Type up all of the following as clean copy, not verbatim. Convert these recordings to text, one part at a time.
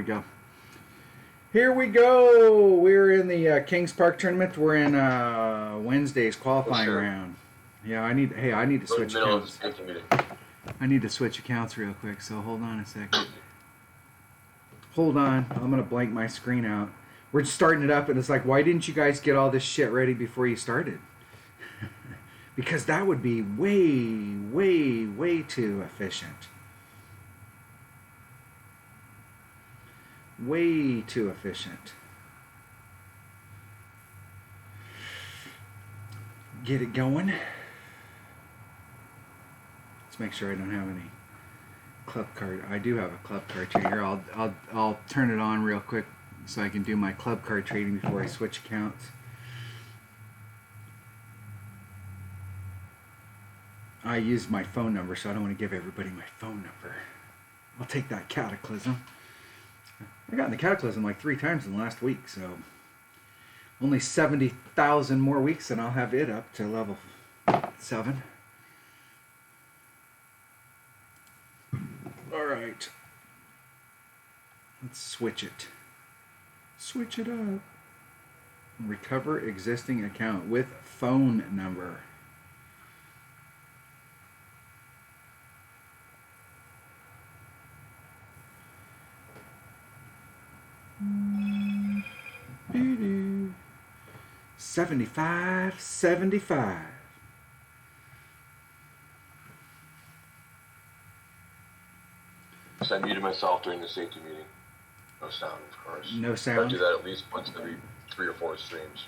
we go. Here we go. We're in the Kings Park tournament. We're in Wednesday's qualifying round. Yeah, I need to switch accounts. I need to switch accounts real quick, so hold on a second. Hold on. I'm going to blank my screen out. We're just starting it up, and it's like, why didn't you guys get all this shit ready before you started? Because that would be way, way, way too efficient. Way too efficient. Get it going. Let's make sure I don't have any club card. I do have a club card trade here. I'll turn it on real quick so I can do my club card trading before I switch accounts. I used my phone number, so I don't want to give everybody my phone number. I'll take that Cataclysm. I got in the Cataclysm like 3 times in the last week, so only 70,000 more weeks and I'll have it up to level 7. Alright. Let's switch it. Switch it up. Recover existing account with phone number. Doo-doo. 75. So I muted myself during the safety meeting. No sound, of course. No sound? I do that at least once every 3 or 4 streams.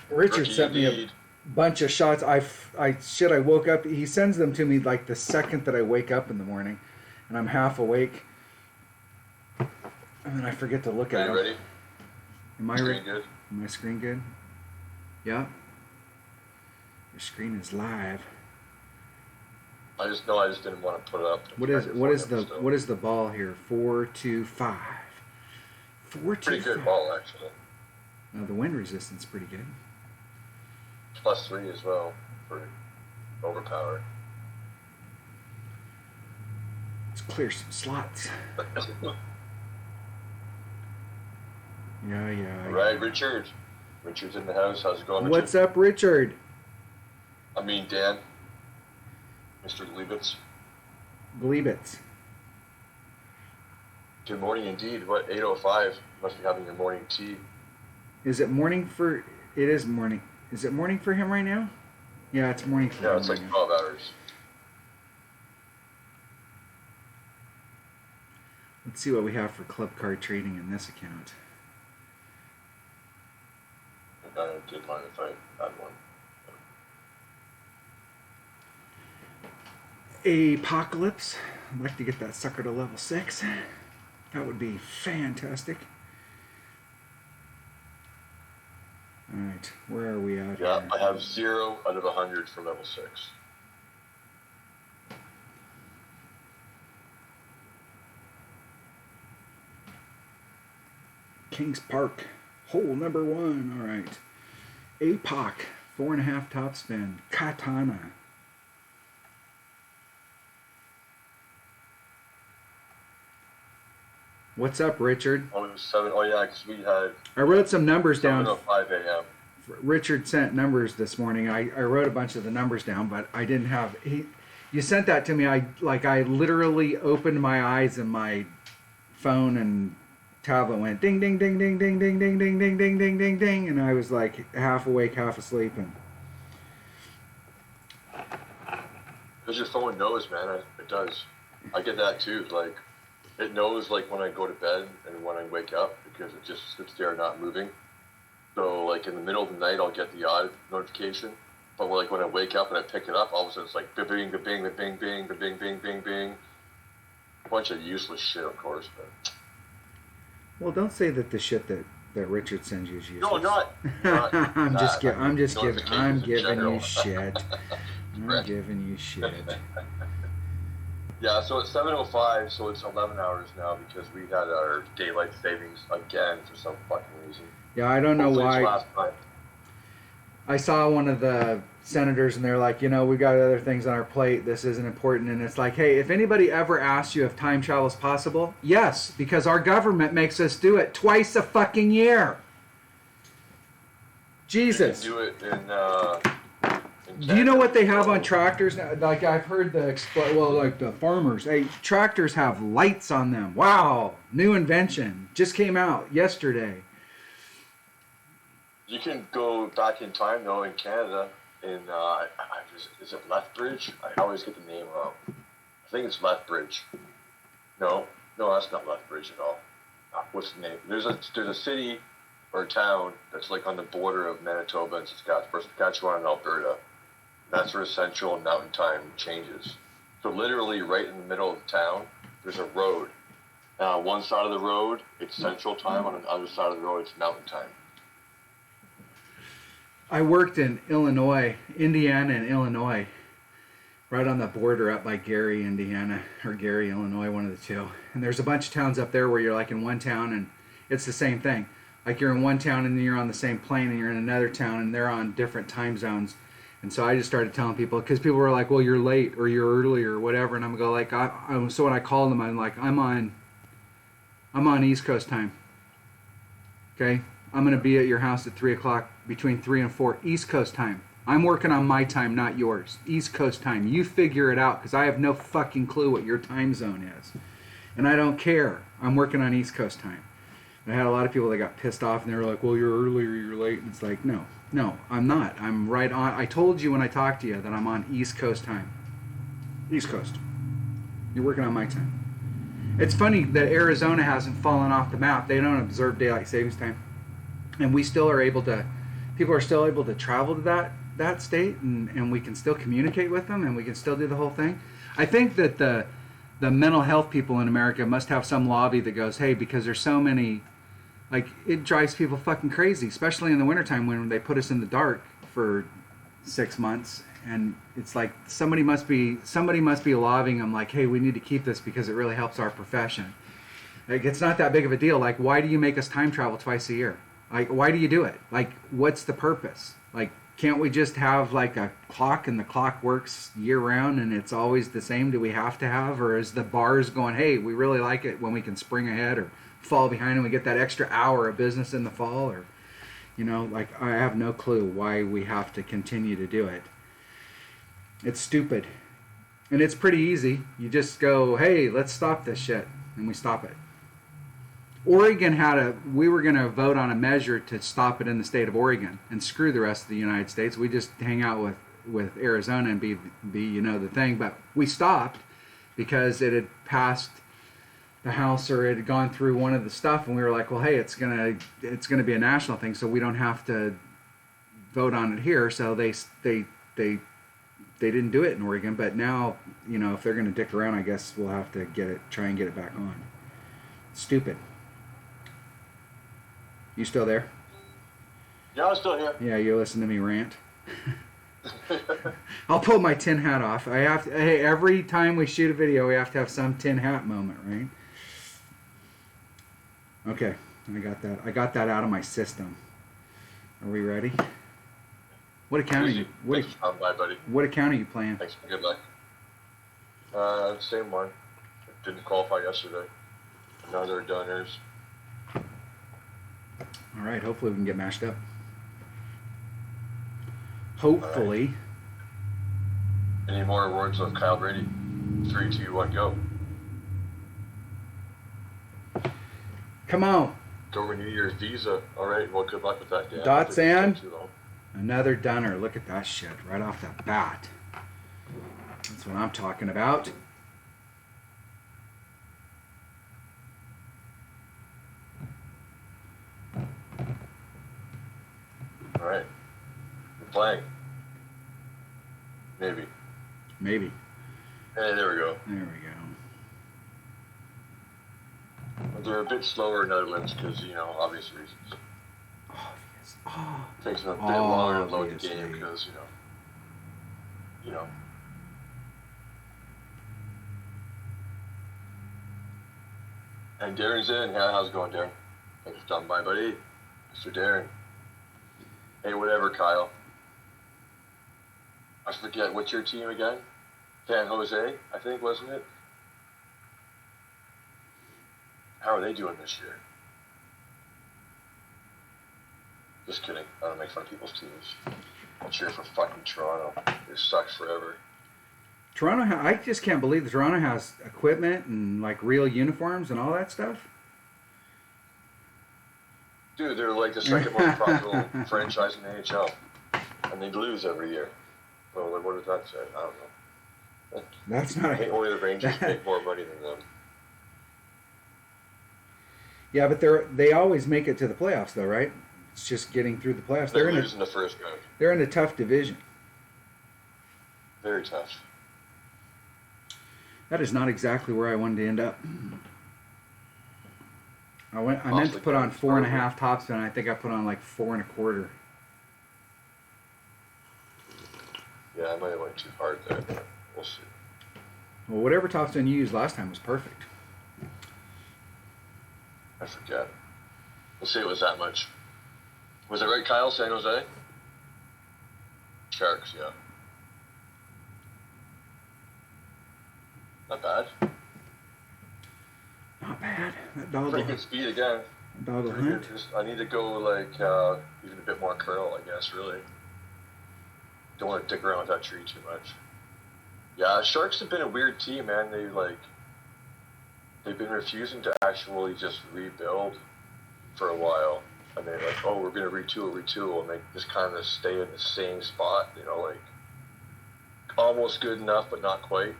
Richard sent me a bunch of shots. I woke up. He sends them to me like the second that I wake up in the morning, and I'm half awake, and then I forget to look at them. Are you ready? Am I ready? Good? Am my screen good? Yeah. Your screen is live. I just didn't want to put it up. What is the ball here? 425. 425. Pretty good ball actually. The wind resistance is pretty good. +3 as well. Pretty overpowered. Let's clear some slots. Yeah. All right, Richard. Richard's in the house. How's it going, Richard? What's up, Richard? I mean, Dan. Mr. Glebitz. Glebitz. Good morning indeed. What, 8:05? Must be having your morning tea. Is it morning for... It is morning. Is it morning for him right now? Yeah, it's morning for him. Yeah, it's like 12 hours. Let's see what we have for club card trading in this account. I did mind if I had one. Apocalypse. I'd like to get that sucker to level 6. That would be fantastic. Alright, where are we at? Yeah, here? I have 0 out of 100 for level 6. Kings Park, hole number 1. Alright. APOC, 4.5 top spin. Katana. What's up, Richard? Oh, it was 7. Oh, yeah, because we had... I wrote some numbers down. 7:05 a.m. Richard sent numbers this morning. I wrote a bunch of the numbers down, but I didn't have... You sent that to me. I literally opened my eyes and my phone and tablet went ding, ding, ding, ding, ding, ding, ding, ding, ding, ding, ding, ding, ding, and I was like half awake, half asleep. And because your phone knows, man. It does. I get that too. Like, it knows like when I go to bed and when I wake up because it just sits there not moving. So like in the middle of the night, I'll get the odd notification. But like when I wake up and I pick it up, all of a sudden it's like bing, bing, bing, bing, bing, bing, bing, bing, bing, bing. A bunch of useless shit, of course. But well, don't say that the shit that Richard sends you is useless. no, not I'm just giving you shit. Yeah, so it's 7:05, so it's 11 hours now because we had our daylight savings again for some fucking reason. Yeah, I don't know why. I saw one of the senators, and they're like, we've got other things on our plate. This isn't important. And it's like, hey, if anybody ever asks you if time travel is possible, yes, because our government makes us do it twice a fucking year. Jesus. You can do it in Do you know what they have on tractors now? Like I've heard like the farmers, hey, tractors have lights on them. Wow, new invention. Just came out yesterday. You can go back in time though in Canada. Is it Lethbridge? I always get the name wrong. I think it's Lethbridge. No, that's not Lethbridge at all. What's the name? There's a city or a town that's like on the border of Manitoba and Saskatchewan and Alberta. That's where Central and Mountain Time changes. So literally right in the middle of the town, there's a road. One side of the road, it's Central Time. On the other side of the road, it's Mountain Time. I worked in Indiana and Illinois, right on the border up by Gary, Indiana, or Gary, Illinois, one of the two. And there's a bunch of towns up there where you're like in one town and it's the same thing. Like you're in one town and then you're on the same plane and you're in another town and they're on different time zones. And so I just started telling people, because people were like, well, you're late or you're early or whatever. And I'm going like, so when I called them, I'm like, I'm on East Coast time. Okay? I'm going to be at your house at 3 o'clock, between 3 and 4 East Coast time. I'm working on my time, not yours. East Coast time. You figure it out, because I have no fucking clue what your time zone is. And I don't care. I'm working on East Coast time. And I had a lot of people that got pissed off, and they were like, well, you're early or you're late. And it's like, no, I'm not. I'm right on. I told you when I talked to you that I'm on East Coast time. East Coast. You're working on my time. It's funny that Arizona hasn't fallen off the map. They don't observe daylight savings time. And we still are able to, people are still able to travel to that state, and we can still communicate with them, and we can still do the whole thing. I think that the mental health people in America must have some lobby that goes, hey, because there's so many, like, it drives people fucking crazy, especially in the wintertime when they put us in the dark for 6 months, and it's like somebody must be lobbying them like, hey, we need to keep this because it really helps our profession. Like, it's not that big of a deal. Like, why do you make us time travel twice a year? Like, why do you do it? Like, what's the purpose? Like, can't we just have like a clock and the clock works year round and it's always the same? Do we have to have? Or is the bars going, hey, we really like it when we can spring ahead or fall behind and we get that extra hour of business in the fall? Or, like, I have no clue why we have to continue to do it. It's stupid. And it's pretty easy. You just go, hey, let's stop this shit. And we stop it. Oregon we were going to vote on a measure to stop it in the state of Oregon and screw the rest of the United States. We just hang out with Arizona and be the thing. But we stopped because it had passed the House, or it had gone through one of the stuff, and we were like, well, hey, it's gonna be a national thing, so we don't have to vote on it here. So they didn't do it in Oregon. But now, if they're going to dick around, I guess we'll have to try and get it back on. Stupid. You still there? Yeah, I'm still here. Yeah, you listen to me rant. I'll pull my tin hat off. Hey, every time we shoot a video, we have to have some tin hat moment, right? Okay, I got that out of my system. Are we ready? What account are you? What account are you playing? Thanks. Good luck. Same one. Didn't qualify yesterday. AnotherDunners. All right. Hopefully we can get mashed up. Hopefully. Right. Any more words on Kyle Brady? 3, 2, 1, go. Come on. Go renew your visa. All right. Well, good luck with that, Dan. Dots and AnotherDunner. Look at that shit right off the bat. That's what I'm talking about. All right. We're playing. Maybe. Hey, there we go. They're a bit slower in Netherlands because, obvious reasons. Takes a bit longer to load the game because, And Darren's in. How's it going, Darren? Thanks for stopping by, buddy. Mr. Darren. Hey, whatever, Kyle. I forget, what's your team again? San Jose, I think, wasn't it? How are they doing this year? Just kidding. I don't make fun of people's teams. I'll cheer for fucking Toronto. It sucks forever. Toronto, I just can't believe that Toronto has equipment and like real uniforms and all that stuff. Dude, they're like the second most profitable franchise in the NHL, and they lose every year. So like, what does that say? I don't know. That's not. I think only the Rangers make more money than them. Yeah, but they always make it to the playoffs, though, right? It's just getting through the playoffs. They're losing the first round. They're in a tough division. Very tough. That is not exactly where I wanted to end up. I meant to put on 4.5 topspin. I think I put on like 4.25. Yeah, I might have went too hard there, but we'll see. Well, whatever topspin you used last time was perfect. I forget. We'll see it was that much. Was it right, Kyle? San Jose? Sharks, yeah. Not bad. Not bad. That dog Pretty good speed again. Dog will hunt. I need to go like even a bit more curl, I guess. Really. Don't want to dick around with that tree too much. Yeah, Sharks have been a weird team, man. They've been refusing to actually just rebuild for a while, and they're like, oh, we're gonna retool, and they just kind of stay in the same spot, like almost good enough, but not quite.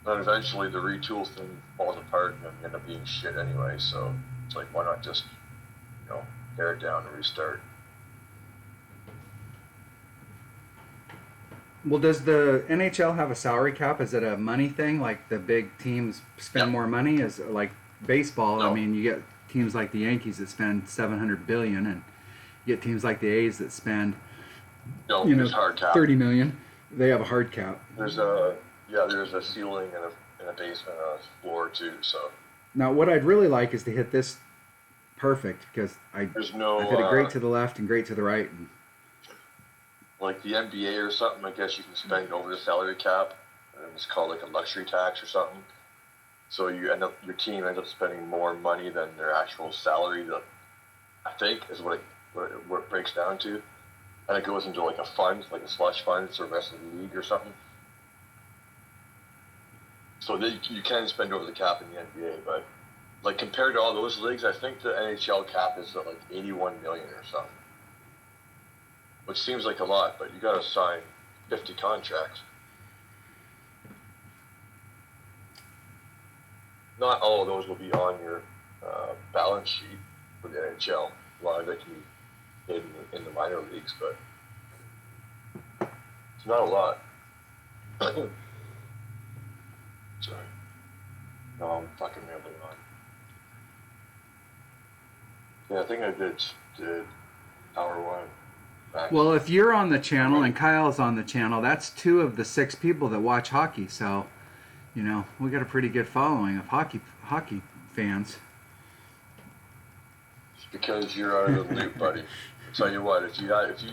Then eventually the retool thing falls apart and end up being shit anyway. So it's like, why not just, tear it down and restart? Well, does the NHL have a salary cap? Is it a money thing? Like the big teams spend more money? Is it like baseball? No. I mean, you get teams like the Yankees that spend $700 billion, and you get teams like the A's that spend, there's hard cap. $30 million. They have a hard cap. There's a ceiling and a basement and a floor too. So now, what I'd really like is to hit this perfect, because I've hit it great to the left and great to the right. And like the NBA or something, I guess you can spend over the salary cap, and it's called like a luxury tax or something. So your team ends up spending more money than their actual salary. That I think is what it breaks down to, and it goes into like a fund, like a slush fund for the rest of the league or something. So you can spend over the cap in the NBA, but like compared to all those leagues, I think the NHL cap is at like 81 million or something, which seems like a lot, but you got to sign 50 contracts. Not all of those will be on your balance sheet for the NHL. A lot of it can be hidden in the minor leagues, but it's not a lot. Sorry. No, I'm fucking rambling on. Yeah, I think I did hour one. Back. well, if you're on the channel and Kyle's on the channel, that's 2 of the 6 people that watch hockey. So, we got a pretty good following of hockey fans. It's because you're out of the loop, buddy. I'll tell you what, if you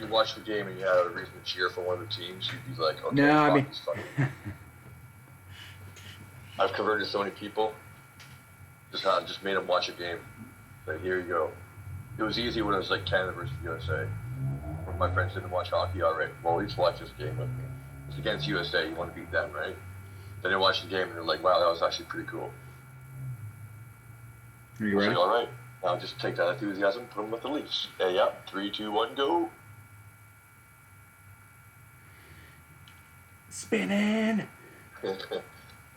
watch the game and you had a reason to cheer for one of the teams, you'd be like, okay, No, I mean, I've converted so many people. Just made them watch a game. But here you go. It was easy when it was like Canada versus USA. When my friends didn't watch hockey, all right, well, let's watch this game with me. It's against USA. You want to beat them, right? Then they watch the game and they're like, wow, that was actually pretty cool. Are you ready? Like, all right, now just take that enthusiasm, put them with the Leafs. Yeah, 3, 2, 1, go. Spinning.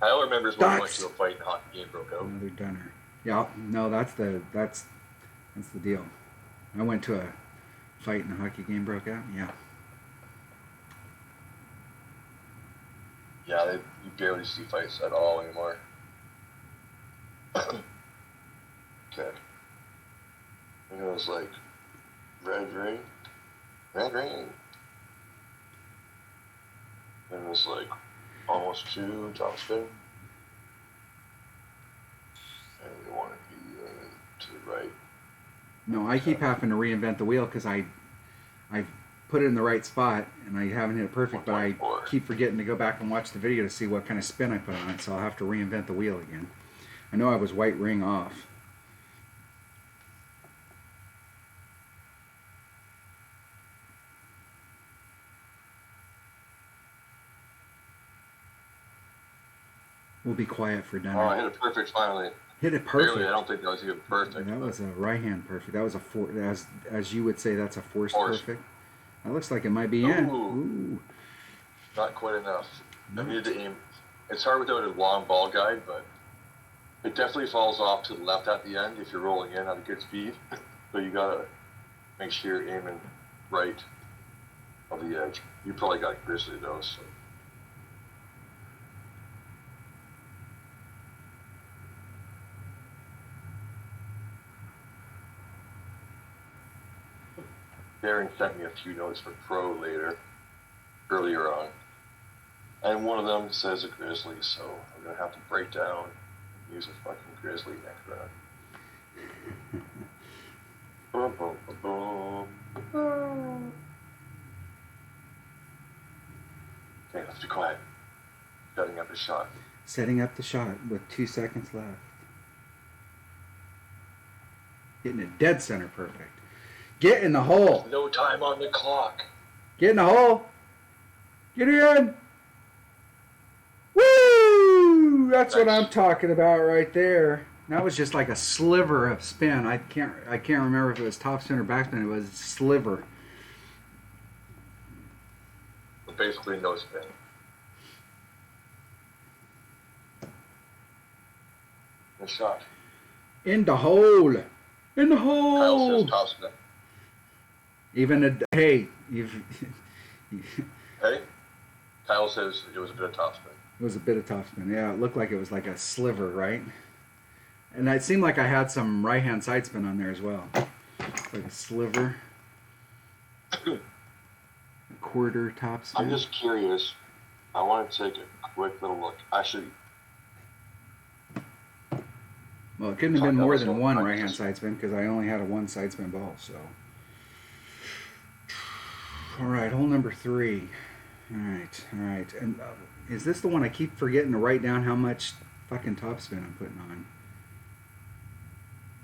I remember when we went to a fight and a hockey game broke out. AnotherDunner. Yeah, no, that's the deal. I went to a fight and a hockey game broke out. Yeah. Yeah, you barely see fights at all anymore. Okay. And it was like, red ring. And it was like almost 2 topspin. And we want to be to the right. No, I keep having to reinvent the wheel because I put it in the right spot, and I haven't hit it perfect, but I 1.4. keep forgetting to go back and watch the video to see what kind of spin I put on it, so I'll have to reinvent the wheel again. I know I was white ring off. We'll be quiet for Dunner. Oh, I hit it perfect finally. Hit it perfect. Really, I don't think that was even perfect. That was a right hand perfect. That was a as you would say, that's a forced perfect. That looks like it might be in. Ooh. Not quite enough. I needed to aim. It's hard without a long ball guide, but it definitely falls off to the left at the end if you're rolling in at a good speed. So you gotta make sure you're aiming right of the edge. You probably got a grizzly though, so. Darren sent me a few notes for pro earlier on. And one of them says a grizzly, so I'm going to have to break down and use a fucking grizzly next round. Boom, boom, boom, boom. Okay, let's be quiet. Setting up a shot. Setting up the shot with 2 seconds left. Getting it dead center perfect. Get in the hole. No time on the clock. Get in the hole. Get in. Woo! That's what I'm talking about right there. That was just like a sliver of spin. I can't remember if it was top spin or backspin. It was sliver. Basically no spin. Good shot. In the hole. In the hole. Kyle says top spin. Even hey, Hey, Kyle says it was a bit of top spin. It was a bit of top spin. Yeah, it looked like it was like a sliver, right? And it seemed like I had some right-hand side spin on there as well. Like a sliver. A quarter top spin. I'm just curious. I want to take a quick little look. Actually, well, it couldn't have been more than one right-hand side spin because I only had a one side spin ball, so. All right, hole number 3. All right. And is this the one I keep forgetting to write down how much fucking topspin I'm putting on?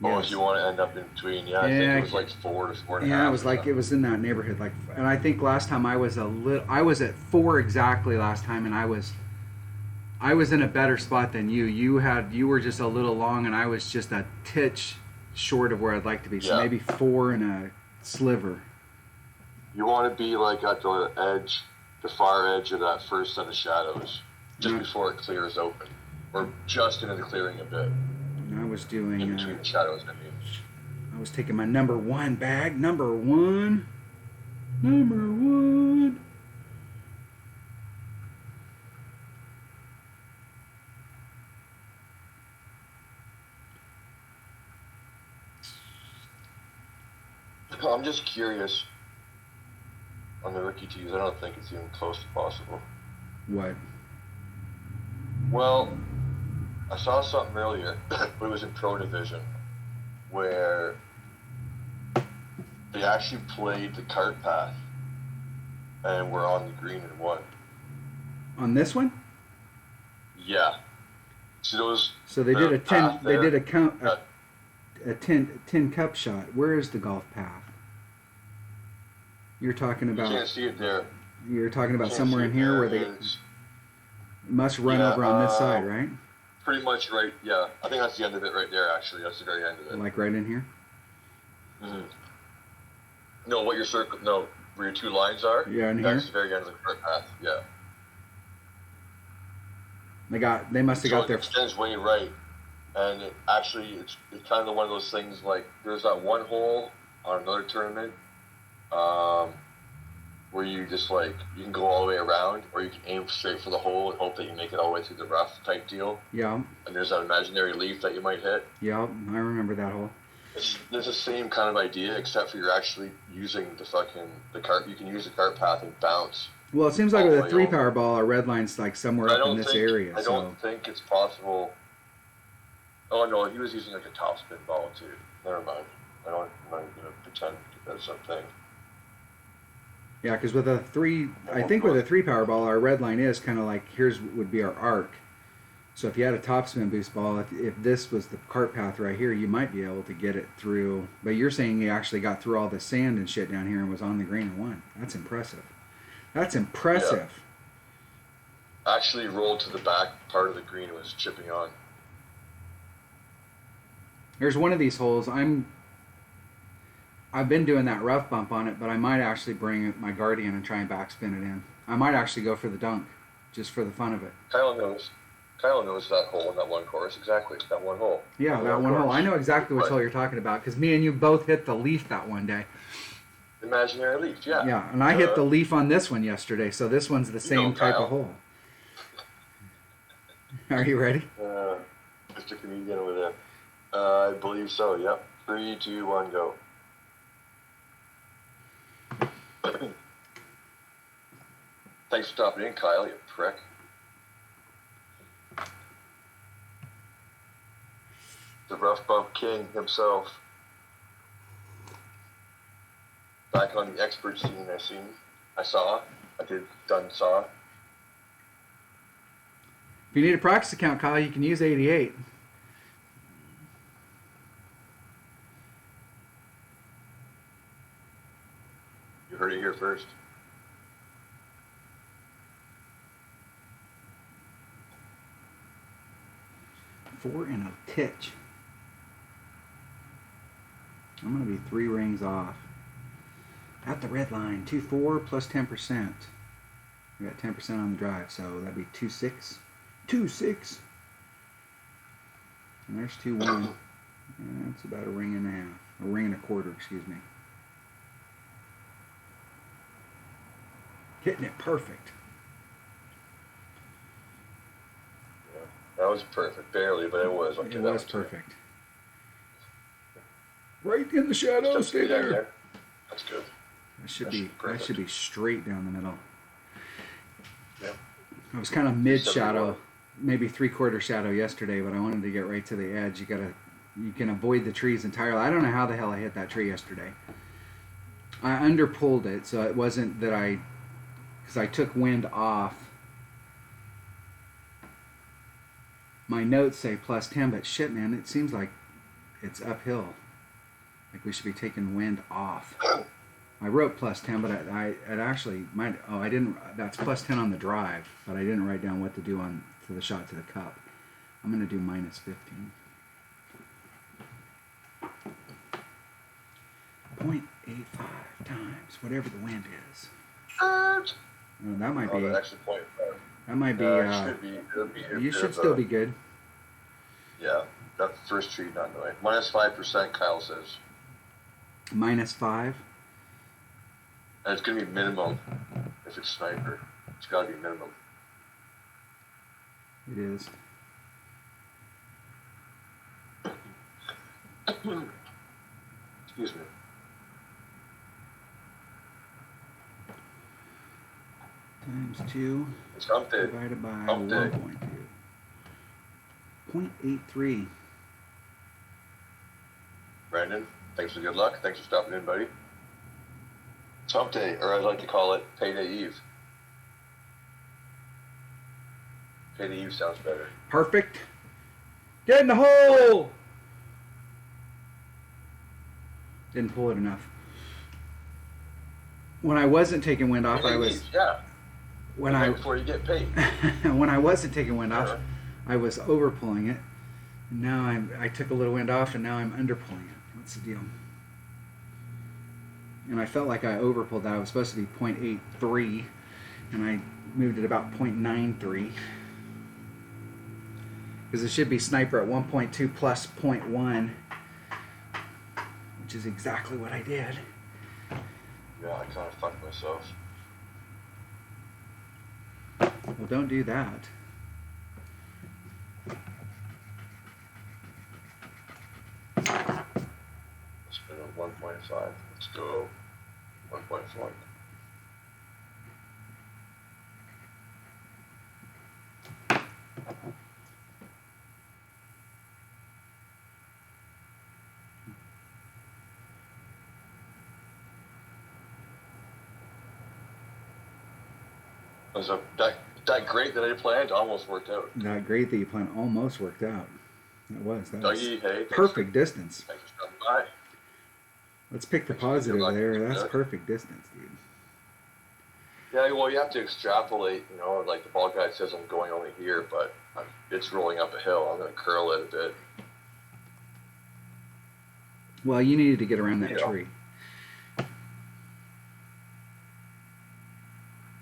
oh, if you want to end up in between, I think it was like 4 to 4.5. Yeah, it was like it was in that neighborhood. Like, and I think last time I was at 4 exactly last time, and I was in a better spot than you. You were just a little long, and I was just a titch short of where I'd like to be. So maybe 4 and a sliver. You want to be like at the edge, the far edge of that first set of shadows, just before it clears open, or just into the clearing a bit. I was doing in between the shadows. I mean, I was taking my number 1 bag. Number one. I'm just curious. On the rookie tees, I don't think it's even close to possible. What? Well, I saw something earlier, but it was in Pro Division, where they actually played the cart path and were on the green and won. On this one? Yeah. So they did a 10. They did a 10 cup shot. Where is the golf path? You're talking about. You can't see it there. You're talking about somewhere in here where they must run over on this side, right? Pretty much right. Yeah, I think that's the end of it right there. Actually, that's the very end of it. Like right in here. Mm-hmm. No, what your circle? No, where your 2 lines are. Yeah, in here. That's the very end of the cart path. Yeah. They must have got their. It extends way right, and it's kind of one of those things like there's that one hole on another tournament. Where you just you can go all the way around, or you can aim straight for the hole and hope that you make it all the way through the rough type deal. Yeah. And there's that imaginary leaf that you might hit. Yeah, I remember that hole. There's the same kind of idea, except for you're actually using the cart. You can use the cart path and bounce. Well, it seems like with a 3-power ball, our red line's like somewhere up in this area. I don't think it's possible. Oh no, he was using like a topspin ball too. Never mind. I'm not even gonna pretend that's something. Yeah, because with a 3, I think with a 3 power ball, our red line is kind of like, would be our arc. So if you had a topspin boost ball, if this was the cart path right here, you might be able to get it through. But you're saying you actually got through all the sand and shit down here and was on the green and won. That's impressive. That's impressive. Yeah. Actually rolled to the back part of the green and was chipping on. There's one of these holes. I've been doing that rough bump on it, but I might actually bring my Guardian and try and backspin it in. I might actually go for the dunk, just for the fun of it. Kyle knows that hole in that one course. Exactly, that one hole. Yeah, that one hole. I know exactly which hole you're talking about, because me and you both hit the leaf that one day. Imaginary leaf, yeah. Yeah, and I hit the leaf on this one yesterday, so this one's the same type of hole. Are you ready? Mr. Comedian over there. I believe so, yep. 3, 2, 1, go. Thanks for stopping in, Kyle, you prick. The rough bump king himself. Back on the expert scene, I saw. If you need a practice account, Kyle, you can use 88. You heard it here first. Four and a titch. I'm going to be 3 rings off. At the red line, 2-4 plus 10%. We got 10% on the drive, so that'd be 2-6. 2-6. And there's 2-1. That's about a ring and a half. A ring and a quarter, excuse me. Hitting it perfect. Yeah, that was perfect. Barely, but it was. It was perfect. Right in the shadow. Stay there. That's good. That should be straight down the middle. Yep. I was kind of mid shadow, maybe 3/4 shadow yesterday, but I wanted to get right to the edge. You can avoid the trees entirely. I don't know how the hell I hit that tree yesterday. I underpulled it, so it wasn't that because I took wind off. My notes say plus 10, but shit, man, it seems like it's uphill. Like we should be taking wind off. I wrote plus 10, but it actually might. Oh, I didn't. That's plus 10 on the drive, but I didn't write down what to do to the shot to the cup. I'm gonna do minus 15. 0.85 times whatever the wind is. Oh, that might be. Actually, 0.5. That might be. You should still be good. Yeah, that's the first tree, not knowing. Minus 5%, Kyle says. Minus 5. And it's going to be minimum if it's sniper. It's got to be minimum. It is. Excuse me. Times 2 divided by 1.2. 0.83. Brandon, thanks for good luck. Thanks for stopping in, buddy. It's hump day, or I'd like to call it payday eve. Payday eve sounds better. Perfect. Get in the hole! Didn't pull it enough. When I wasn't taking wind off, Payday I was... Eve, yeah. Before you get paid. When I wasn't taking wind off, I was over pulling it. Now I took a little wind off, and now I'm under pulling it. What's the deal? And I felt like I over pulled that. I was supposed to be 0.83, and I moved it about 0.93. Because it should be sniper at 1.2 plus 0.1, which is exactly what I did. Yeah, I kind of fucked myself. Well, don't do that. Let's spin on 1.5. Let's go 1.4. was that great that I planned almost worked out. Not great that you planned almost worked out. That was Dougie, hey, perfect distance. Thanks for coming by. Let's pick the positive there. That's perfect distance, dude. Yeah, well, you have to extrapolate. You know, like the ball guide says, I'm going only here, but it's rolling up a hill. I'm going to curl it a bit. Well, you needed to get around that tree.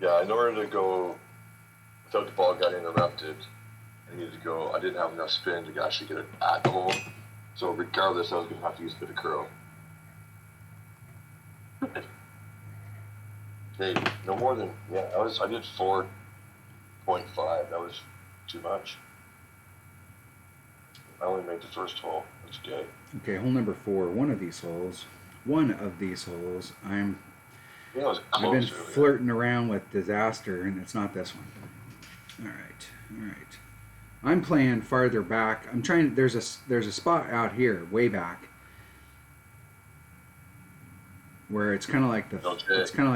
Yeah, in order to go without the ball guide interrupted, I needed to go. I didn't have enough spin to actually get it at the hole. So regardless, I was going to have to use a bit of curl. Hey, no more than I did 4.5. That was too much. I only made the first hole. That's good. Okay, hole number 4. One of these holes. I've been flirting around with disaster, and it's not this one. All right. I'm playing farther back. I'm trying. There's a spot out here, way back, where it's kind of like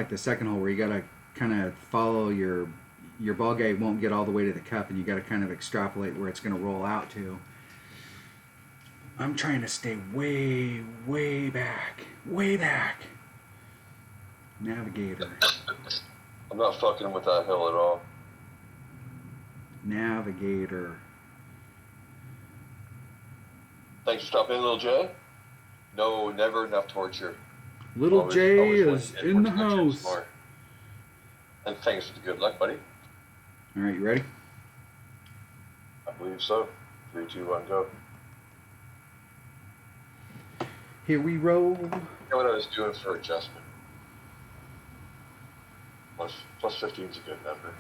the second hole where you gotta kind of follow your ball guide won't get all the way to the cup, and you gotta kind of extrapolate where it's gonna roll out to. I'm trying to stay way back. Navigator. I'm not fucking with that hill at all. Navigator. Thanks for stopping in, Little J. No, never enough torture. Little J is in the house. And thanks for the good luck, buddy. All right, you ready? I believe so. 3, 2, 1, go. Here we roll. You know what I was doing for adjustment? Plus 15 is a good number.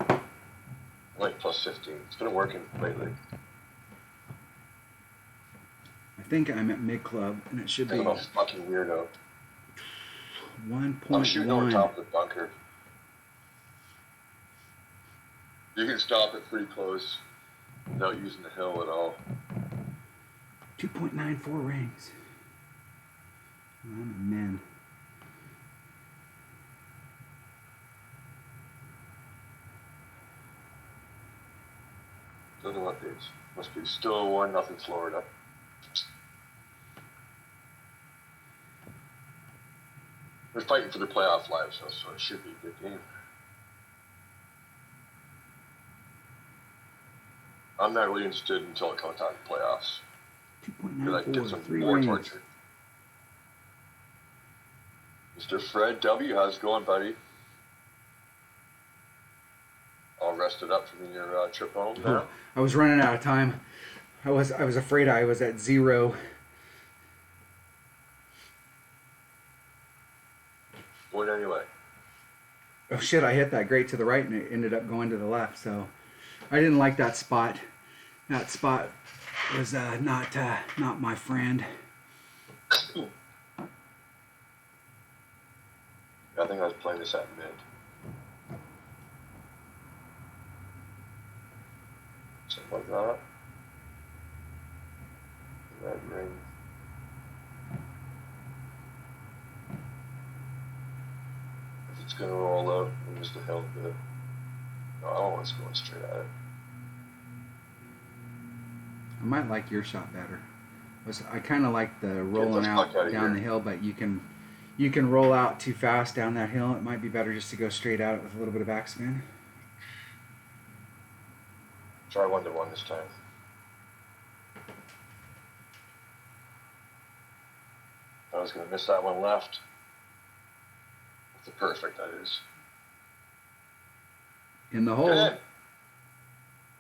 I like plus 15. It's been working lately. I think I'm at mid club, and it should be. I'm a fucking weirdo. 1.1. I'm shooting over top of the bunker. You can stop it pretty close without using the hill at all. 2.94 rings. I'm a man. Don't know what these must be. Still a 1-0 Florida. We're fighting for the playoff lives, so it should be a good game. I'm not really interested until it comes time to playoffs. 2.94. 3 more rings. torture. Mr. Fred W, how's it going, buddy? All rested up from your trip home now? I was running out of time. I was afraid I was at 0. Going anyway. Oh shit, I hit that great to the right and it ended up going to the left, so I didn't like that spot. That spot was not my friend. I think I was playing this at mid. Something like that. Red ring. If it's gonna roll out, we just the hill bit. No, I don't want us going straight at it. I might like your shot better. I kind of like the rolling out down the hill, but you can roll out too fast down that hill. It might be better just to go straight at it with a little bit of backspin. Try 1-1 this time. I was going to miss that one left. It's a perfect, that is. In the hole.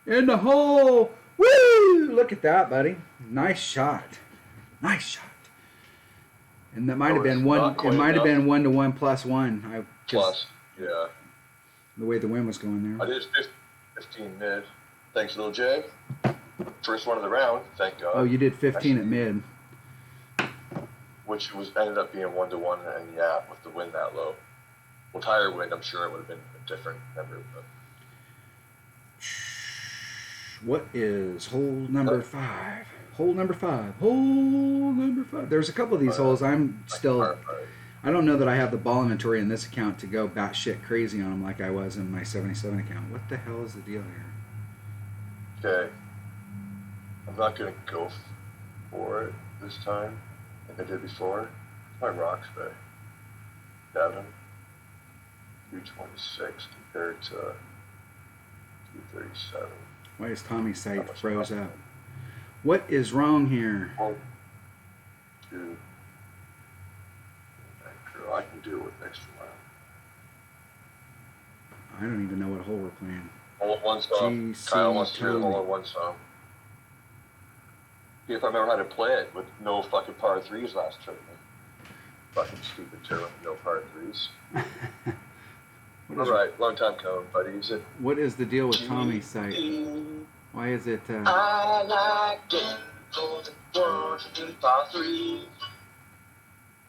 In the hole. Woo! Look at that, buddy. Nice shot. Nice shot. And that might have been one. It might have been 1-1 plus 1. Plus, yeah. The way the wind was going there. I did 15 mid. Thanks, Little J. First one of the round, thank God. Oh, you did 15 at mid. Which ended up being 1-1, and yeah, with the wind that low. With higher wind, I'm sure it would have been a different number. But. What is hole number 5? Hole number 5. Hole number 5. There's a couple of these holes I'm still I don't know that I have the ball inventory in this account to go batshit crazy on them like I was in my 77 account. What the hell is the deal here? Okay. I'm not going to go for it this time like I did before. My rocks bay. 7. 326 compared to 237. Why is Tommy's site froze up? What is wrong here? 1, 2. I can deal with extra mile. I don't even know what hole we're playing. All at one song. Kyle wants to do it all at one song. See if I remember how to play it with no fucking par 3s last tournament. Fucking stupid tournament, no par 3s. Alright, long time coming, buddies. What is the deal with Tommy's site? Why is it... I like getting golden fours and 2 par 3s.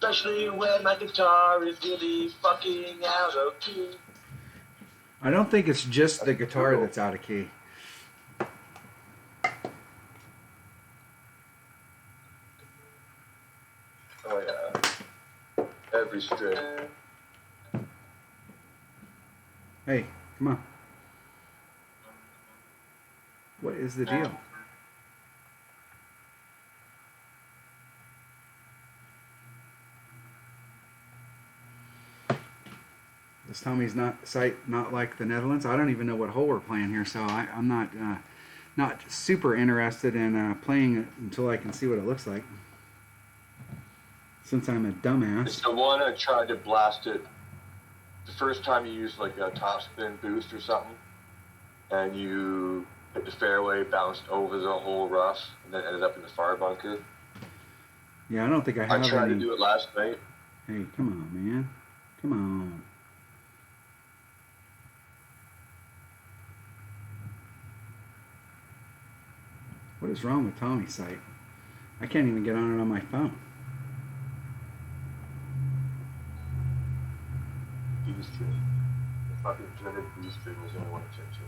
Especially when my guitar is really fucking out of key. I don't think it's just the guitar that's out of key. Oh yeah. Every string. Hey, come on. What is the deal? This Tommy's site not like the Netherlands. I don't even know what hole we're playing here, so I'm not super interested in playing it until I can see what it looks like. Since I'm a dumbass. It's the one I tried to blast it. The first time you used like a topspin boost or something, and you hit the fairway, bounced over the whole rough, and then ended up in the fire bunker. Yeah, I don't think I have. I tried to do it last night. Hey, come on, man. Come on. What is wrong with Tommy's site? I can't even get on it on my phone. B-string. The fucking dreaded B-string was the only one attention.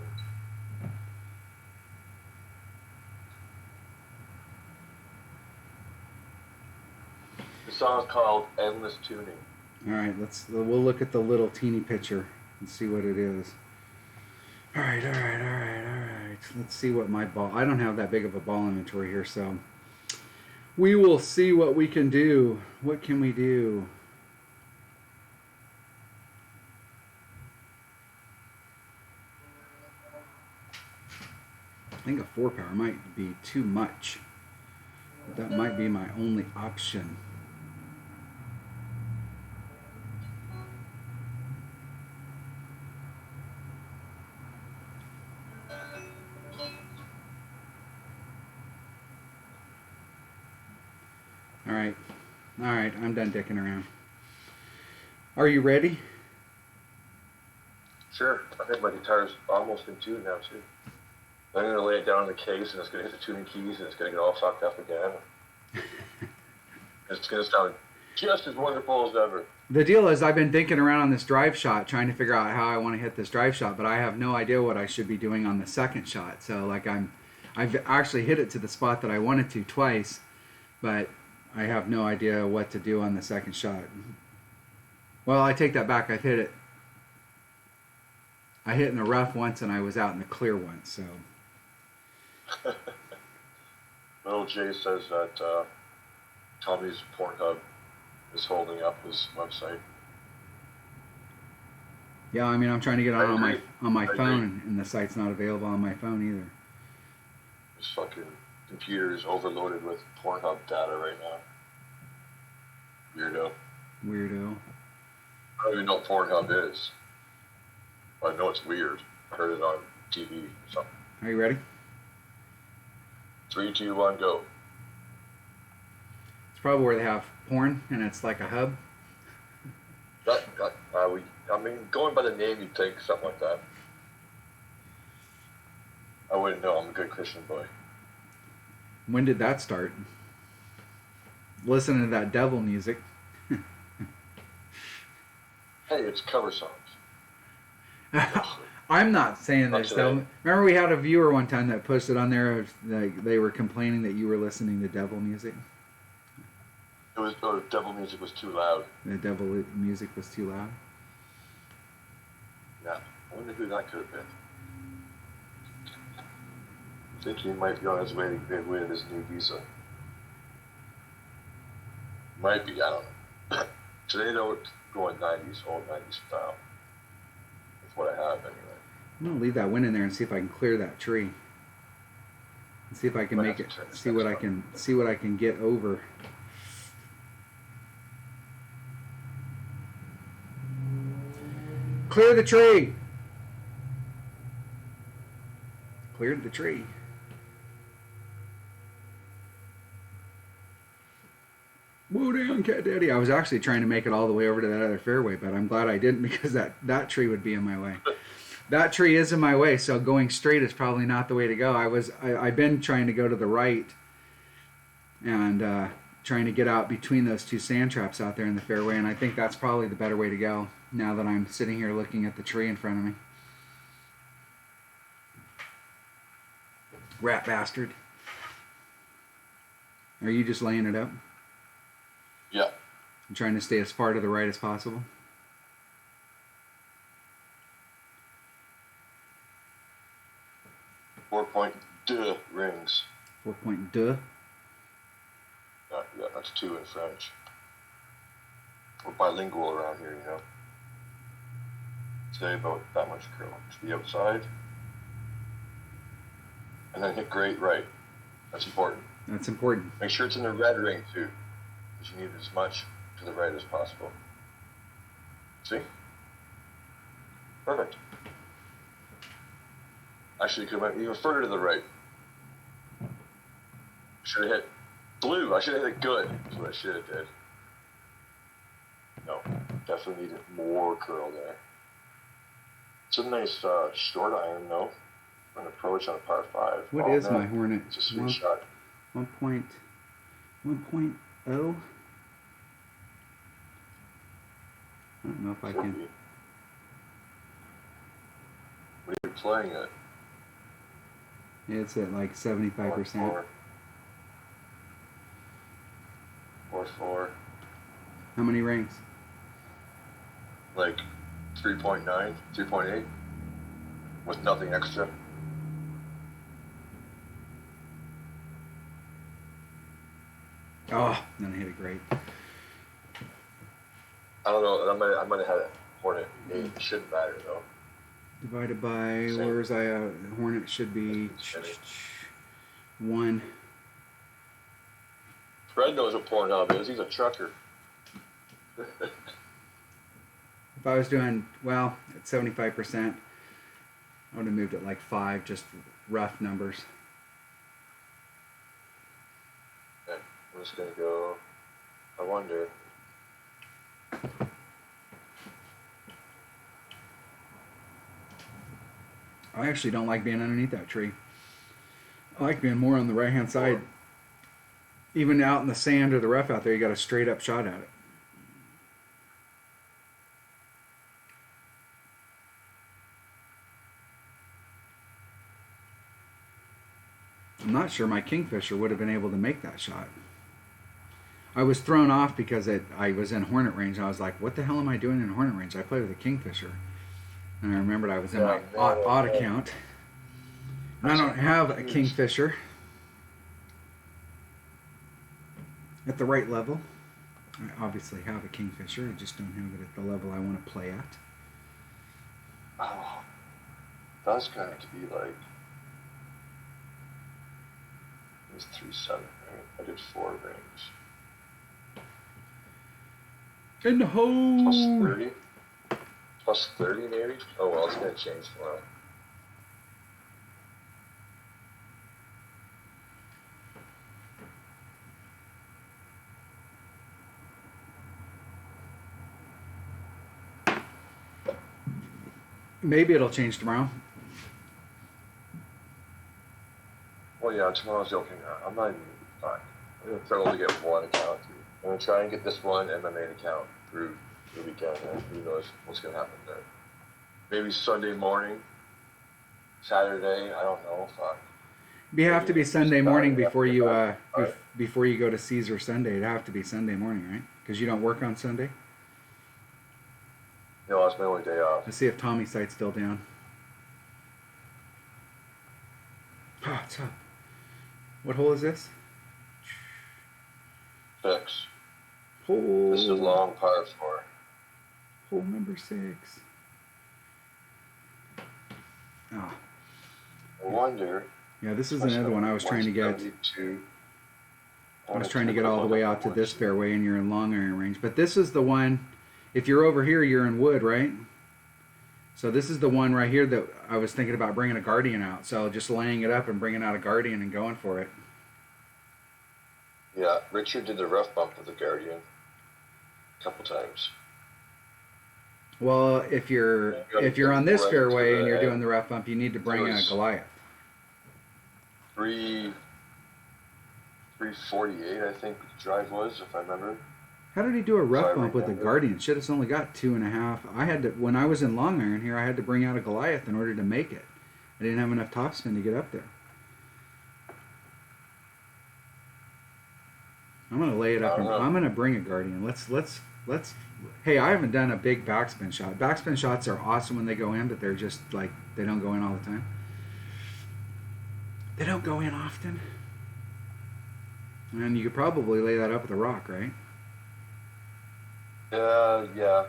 The song's called Endless Tuning. All right, we'll look at the little teeny picture and see what it is. All right. Let's see what my ball... I don't have that big of a ball inventory here, so... We will see what we can do. What can we do? I think a 4-power might be too much. That might be my only option. All right, I'm done dicking around. Are you ready? Sure. I think my guitar's almost in tune now, too. I'm going to lay it down in the case, and it's going to hit the tuning keys, and it's going to get all fucked up again. It's going to sound just as wonderful as ever. The deal is I've been dinking around on this drive shot, trying to figure out how I want to hit this drive shot, but I have no idea what I should be doing on the second shot. So, like, I've actually hit it to the spot that I wanted to twice, but I have no idea what to do on the second shot. Well, I take that back. I hit in the rough once, and I was out in the clear once. So, Little Jay says that Tommy's Pornhub is holding up his website. Yeah, I mean, I'm trying to get on my phone, agree. and the site's not available on my phone either. His fucking computer is overloaded with Pornhub data right now. Weirdo. I don't even know what Pornhub is. I know it's weird. I heard it on TV or something. Are you ready? 3, 2, 1, go. It's probably where they have porn, and it's like a hub. I mean, going by the name, you'd think something like that. I wouldn't know. I'm a good Christian boy. When did that start? Listening to that devil music. Hey, it's cover songs. I'm not saying this though. Remember we had a viewer one time that posted on there, like, they were complaining that you were listening to devil music. It was devil music was too loud. The devil music was too loud. Yeah, I wonder who that could have been. I think he might be on his way to get rid of his new visa. Might be, I don't know. Today though, it's going 90s, old 90s style. That's what I have anyway. I'm gonna leave that wind in there and see if I can clear that tree. And see if I can make it. See what I can get over. Clear the tree. Cleared the tree. Whoa down, cat daddy. I was actually trying to make it all the way over to that other fairway, but I'm glad I didn't because that tree would be in my way. That tree is in my way, so going straight is probably not the way to go. I've been trying to go to the right and trying to get out between those two sand traps out there in the fairway, and I think that's probably the better way to go now that I'm sitting here looking at the tree in front of me. Rat bastard. Are you just laying it up? Yeah. I'm trying to stay as far to the right as possible. .2 rings. 4.2. Yeah, that's 2 in French. We're bilingual around here, you know. Say about that much curl to the outside. And then hit great right. That's important. That's important. Make sure it's in the red ring too, because you need as much to the right as possible. See? Perfect. Actually, you could have went even further to the right. Should have hit blue. I should have hit good. That's what I should have did. No, definitely needed more curl there. It's a nice short iron though. An approach on a par 5. What is my Hornet? It's a sweet shot. 1.0. I don't know if I can. What are you playing at? It's at like 75%. 4. How many rings? Like 3.9, 3.8, with nothing extra. Oh, then I hit it great. I don't know. I might have had a Hornet 8. It shouldn't matter though. Divided by where's Hornet should be 1. Fred knows what Pornhub is. He's a trucker. If I was doing well at 75%, I would have moved it like 5, just rough numbers. Okay, I'm just gonna go. I wonder. I actually don't like being underneath that tree. I like being more on the right-hand side. Even out in the sand or the rough out there, you got a straight up shot at it. I'm not sure my Kingfisher would have been able to make that shot. I was thrown off because I was in Hornet range. I was like, what the hell am I doing in Hornet range? I play with a Kingfisher. And I remembered I was in my odd account. And I don't have a Kingfisher at the right level. I obviously have a Kingfisher. I just don't have it at the level I want to play at. Oh, that's going to be like. It was 3-7, right? I did 4 rings. In the hole! Plus 30? Plus 30 maybe? Oh well, it's going to change tomorrow. Maybe it'll change tomorrow. Well, yeah, tomorrow's the opening. I'm not even fine. I'm going to struggle to get one account through. I'm going to try and get this one and my main account through the weekend, and who knows what's going to happen there. Maybe Sunday morning, Saturday, I don't know. Fuck. You have to be Sunday morning before you before you go to Caesar Sunday. It'd have to be Sunday morning, right? Because you don't work on Sunday. No, it's my only day off. Let's see if Tommy's site's still down. Oh, it's up. What hole is this? 6. Hole. This is a long par 4. Hole number 6. Oh. I wonder. Yeah, this is another one I was trying to get. I was trying to get all the way out to this fairway, and you're in long iron range. But this is the one. If you're over here, you're in wood, right? So this is the one right here that I was thinking about bringing a Guardian out. So just laying it up and bringing out a Guardian and going for it. Yeah, Richard did the rough bump with the Guardian a couple times. Well, if you're on this fairway and you're doing the rough bump, you need to bring a Goliath. 348, I think the drive was, if I remember. How did he do a rough bump with the Guardian? Shit, it's only got 2.5. I had to, when I was in long iron here, I had to bring out a Goliath in order to make it. I didn't have enough topspin to get up there. I'm gonna lay it up and I'm gonna bring a Guardian. Let's. Hey, I haven't done a big backspin shot. Backspin shots are awesome when they go in, but they're just like they don't go in all the time. They don't go in often. And you could probably lay that up with a rock, right? Yeah.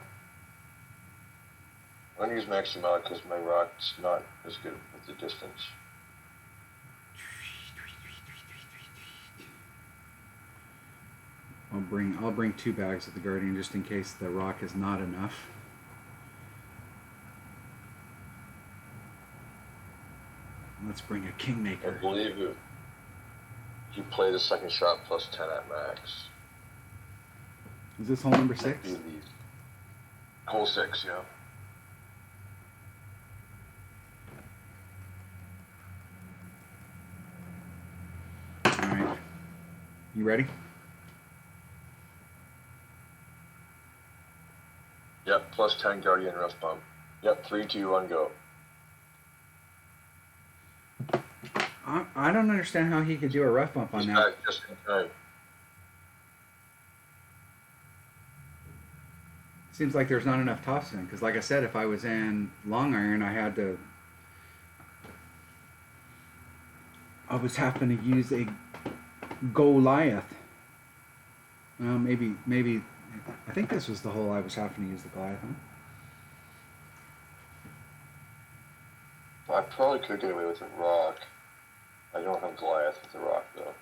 I'm gonna use Maxim out because my rock's not as good with the distance. I'll bring 2 bags of the Guardian just in case the rock is not enough. Let's bring a Kingmaker. I believe you play the second shot plus 10 at max. Is this hole number 6? Hole 6, yeah. Alright. You ready? Yep, plus 10 Guardian rough bump. Yep, 3, 2, 1, go. I don't understand how he could do a rough bump on that. Just in time. Seems like there's not enough topspin because, like I said, if I was in long iron, I was having to use a Goliath. Well, maybe. I think this was the hole I was having to use the Goliath on. I probably could get away with a rock. I don't have Goliath with the rock, though.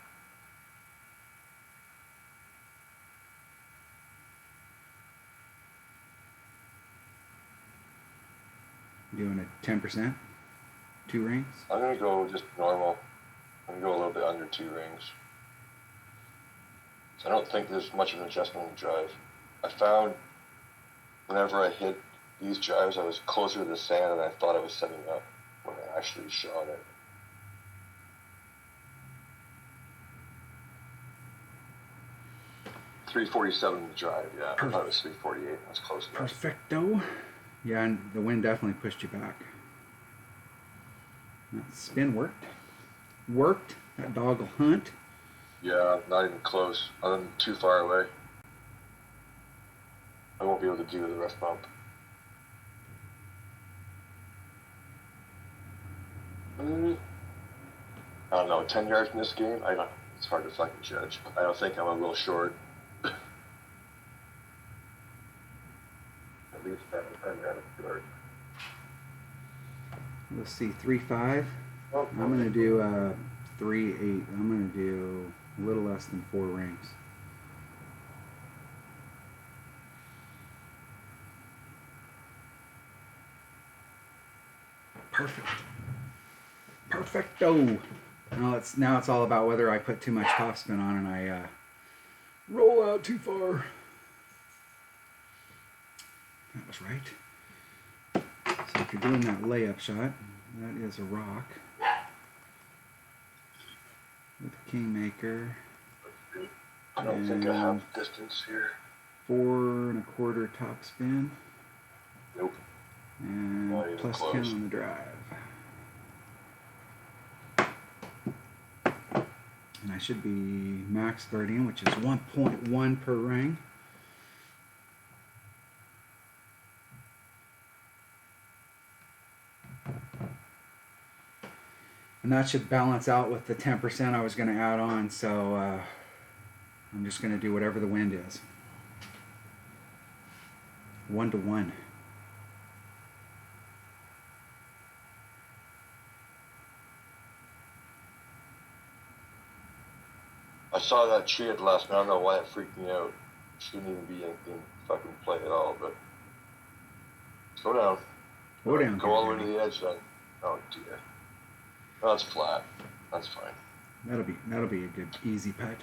Doing a 10%? 2 rings? I'm going to go just normal. I'm going to go a little bit under 2 rings. I don't think there's much of an adjustment in the drive. I found whenever I hit these drives, I was closer to the sand than I thought I was setting up when I actually shot it. .347 the drive, yeah. I thought it was 348. That's close enough. Perfecto. Yeah, and the wind definitely pushed you back. That spin worked. That dog will hunt. Yeah, not even close. I'm too far away. I won't be able to do the rough bump. I don't know, 10 yards in this game? It's hard to fucking judge. I don't think I'm a little short. At least I'm short. Let's see, 3.5. I'm gonna do 3.8. I'm gonna do a little less than 4 rings. Perfecto. Now it's all about whether I put too much topspin on and I roll out too far. That was right. So if you're doing that layup shot, that is a rock with a Kingmaker. I don't think I have distance here. 4.25 topspin. Nope. And plus close. 10 on the drive. And I should be max 30, which is 1.1 per ring. And that should balance out with the 10% I was going to add on, so I'm just going to do whatever the wind is. 1 to 1. I saw that tree at the last night. I don't know why it freaked me out. It shouldn't even be in fucking play at all, but go down. Go down. Go all the way to the edge then. Oh dear. Oh, it's flat. That's fine. That'll be a good easy putt.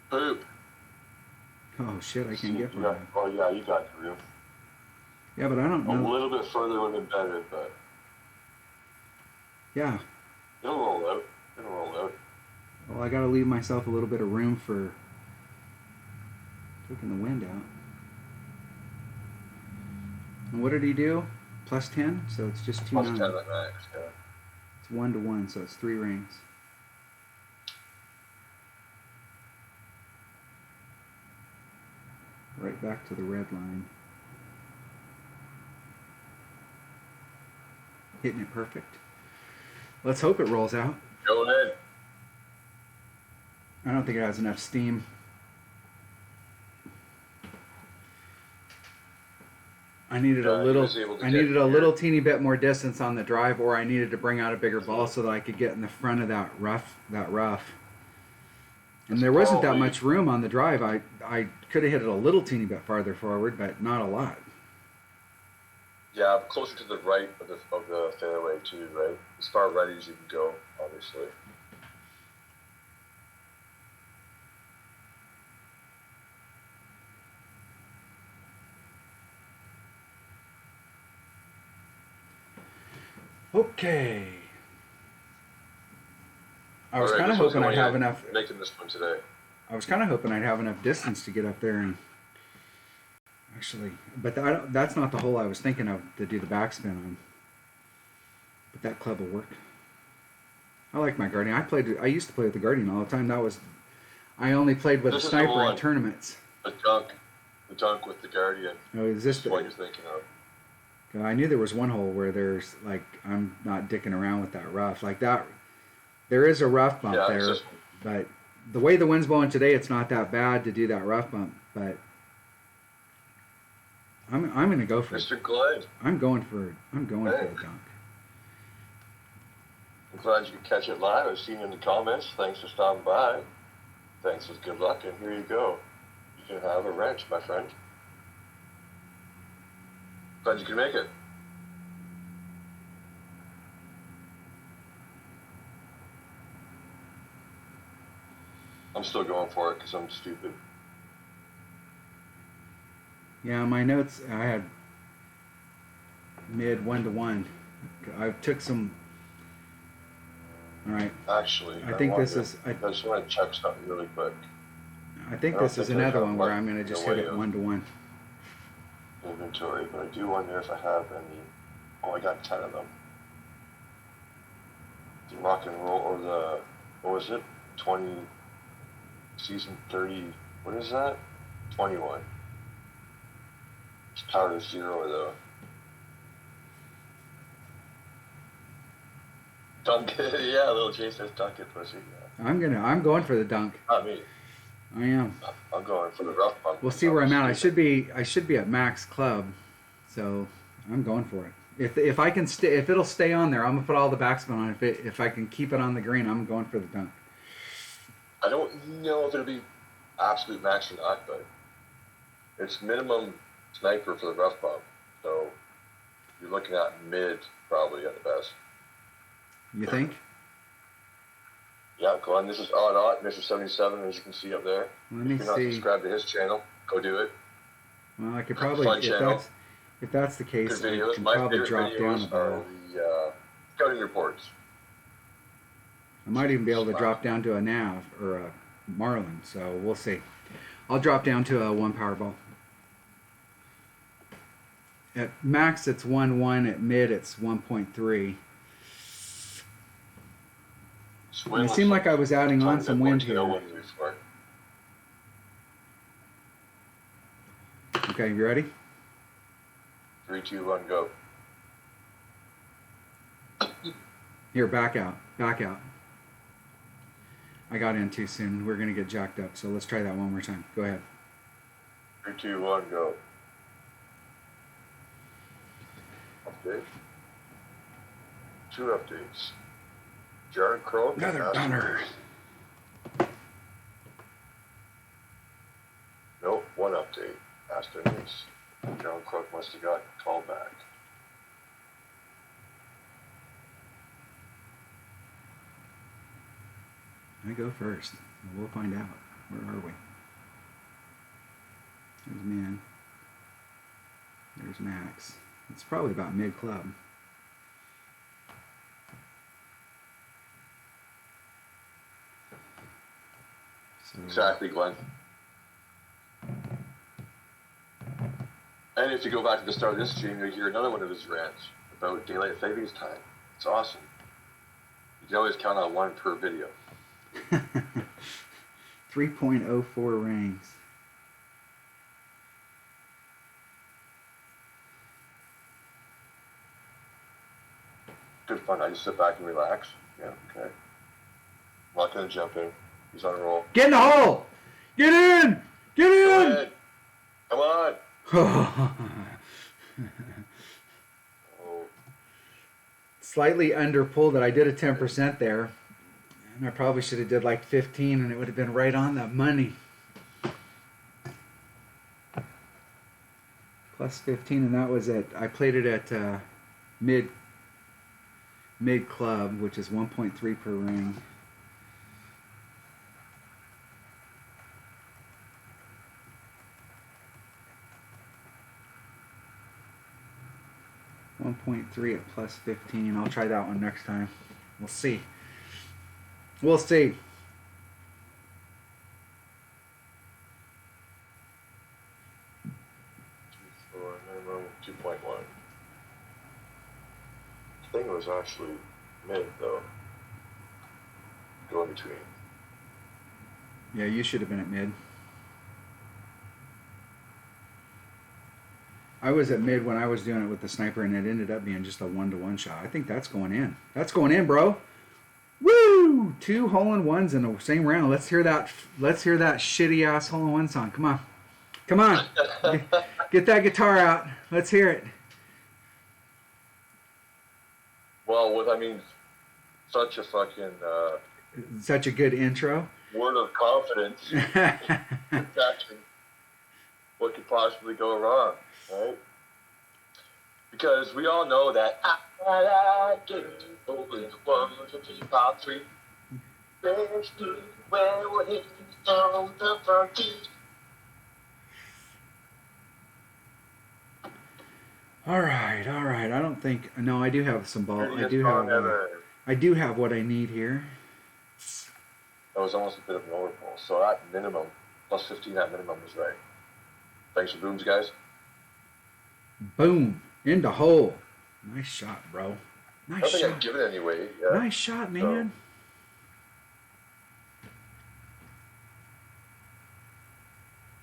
Poop. Oh shit! I can't get for that. Oh yeah, you got the room. Yeah, but I don't know. A little bit further would have been better, but yeah. It'll roll out. It'll roll out. Well, I got to leave myself a little bit of room for taking the wind out. And what did he do? Plus 10, so it's just 2-9. Plus 10 at max. Yeah. It's 1 to 1, so it's 3 rings. Right back to the red line. Hitting it perfect. Let's hope it rolls out. Going in. I don't think it has enough steam. I needed a little teeny bit more distance on the drive, or I needed to bring out a bigger ball so that I could get in the front of that rough. And there wasn't that much room on the drive. I could have hit it a little teeny bit farther forward, but not a lot. Yeah, closer to the right of the fairway too, right? As far right as you can go, obviously. Okay. I was kind of hoping I'd have enough. Making this one today. I was kind of hoping I'd have enough distance to get up there and actually, but that's not the hole I was thinking of to do the backspin on. But that club will work. I like my Guardian. I used to play with the Guardian all the time. I only played with the Sniper in tournaments. The dunk with the Guardian. Oh, is this what you're thinking of? I knew there was one hole where there's I'm not dicking around with that rough like that. There is a rough bump there, but the way the wind's blowing today, it's not that bad to do that rough bump. But I'm going to go for Mr. Glide. I'm going for the dunk. I'm glad you could catch it live. I've seen you in the comments. Thanks for stopping by. Thanks for good luck, and here you go. You can have a wrench, my friend. Glad you can make it. I'm still going for it because I'm stupid. Yeah, my notes, I had mid 1 to 1. I took some. All right. Actually, I think this is. I just want to check something really quick. I think this is another one where I'm going to just hit it 1 to 1. Inventory, but I do wonder if I have any. Oh, I got 10 of them. The rock and roll, or the, what was it? 20, season 30, what is that? 21. It's power to 0 though. Dunk it, yeah, little Jay says dunk it, pussy. Yeah. I'm going for the dunk. Not me. I am. I'm going for the rough bump. We'll see where I'm at. I should be at max club, so I'm going for it. If I can if it'll stay on there, I'm gonna put all the backspin on. If I can keep it on the green, I'm going for the dunk. I don't know if it'll be absolute max or not, but it's minimum sniper for the rough bump. So you're looking at mid probably at the best. You think? Yeah, go on. This is Odd, Mr. 77, as you can see up there. Let me if you're not subscribed to his channel, go do it. Well, I could probably, if that's the case, good videos. I can My probably drop down a are ball. the scouting reports. I might even be able to drop down to a Nav or a Marlin, so we'll see. I'll drop down to a 1 power ball. At max, it's 1.1. At mid, it's 1.3. And it seemed like I was adding on some wind here. Okay, you ready? 3, 2, 1, go. Here, back out. Back out. I got in too soon. We're going to get jacked up, so let's try that one more time. Go ahead. 3, 2, 1, go. Update. 2 updates. Jared Crow. AnotherDunner. Nope, 1 update. Asked Denise. Jared Crow must have got called back. I go first. We'll find out. Where are we? There's Man. There's Max. It's probably about mid-club. So, Exactly, Glenn. And if you go back to the start of this stream, you'll hear another one of his rants about daylight savings time. It's awesome. You can always count on 1 per video. 3.04 rings. Good fun. I just sit back and relax. Yeah, okay. I'm not going to jump in. He's on a roll. Get in the hole! Get in! Get in! Go ahead. Come on! Oh. Slightly under pulled it. I did a 10% there. And I probably should have did like 15 and it would have been right on the money. Plus 15 and that was it. I played it at mid club, which is 1.3 per ring. .3 at plus 15. I'll try that one next time. We'll see. We'll see. Minimum 2.1. The thing was actually mid though. Go in between. Yeah, you should have been at mid. I was at mid when I was doing it with the sniper, and it ended up being just a 1-to-1 shot. I think that's going in. That's going in, bro. Woo! 2 hole-in-ones in the same round. Let's hear that. Let's hear that shitty ass hole-in-one song. Come on, come on. Get that guitar out. Let's hear it. Well, such a fucking Such a good intro. word of confidence. Exactly. What could possibly go wrong, right? Because we all know that. All right. I don't think. No, I do have some ball. I do have what I need here. That was almost a bit of an overpull. So at minimum, plus 15 at minimum is right. Thanks for booms, guys. Boom. Into hole. Nice shot, bro. I Nice don't think I'd shot. give it anyway. Yeah. Nice shot, man.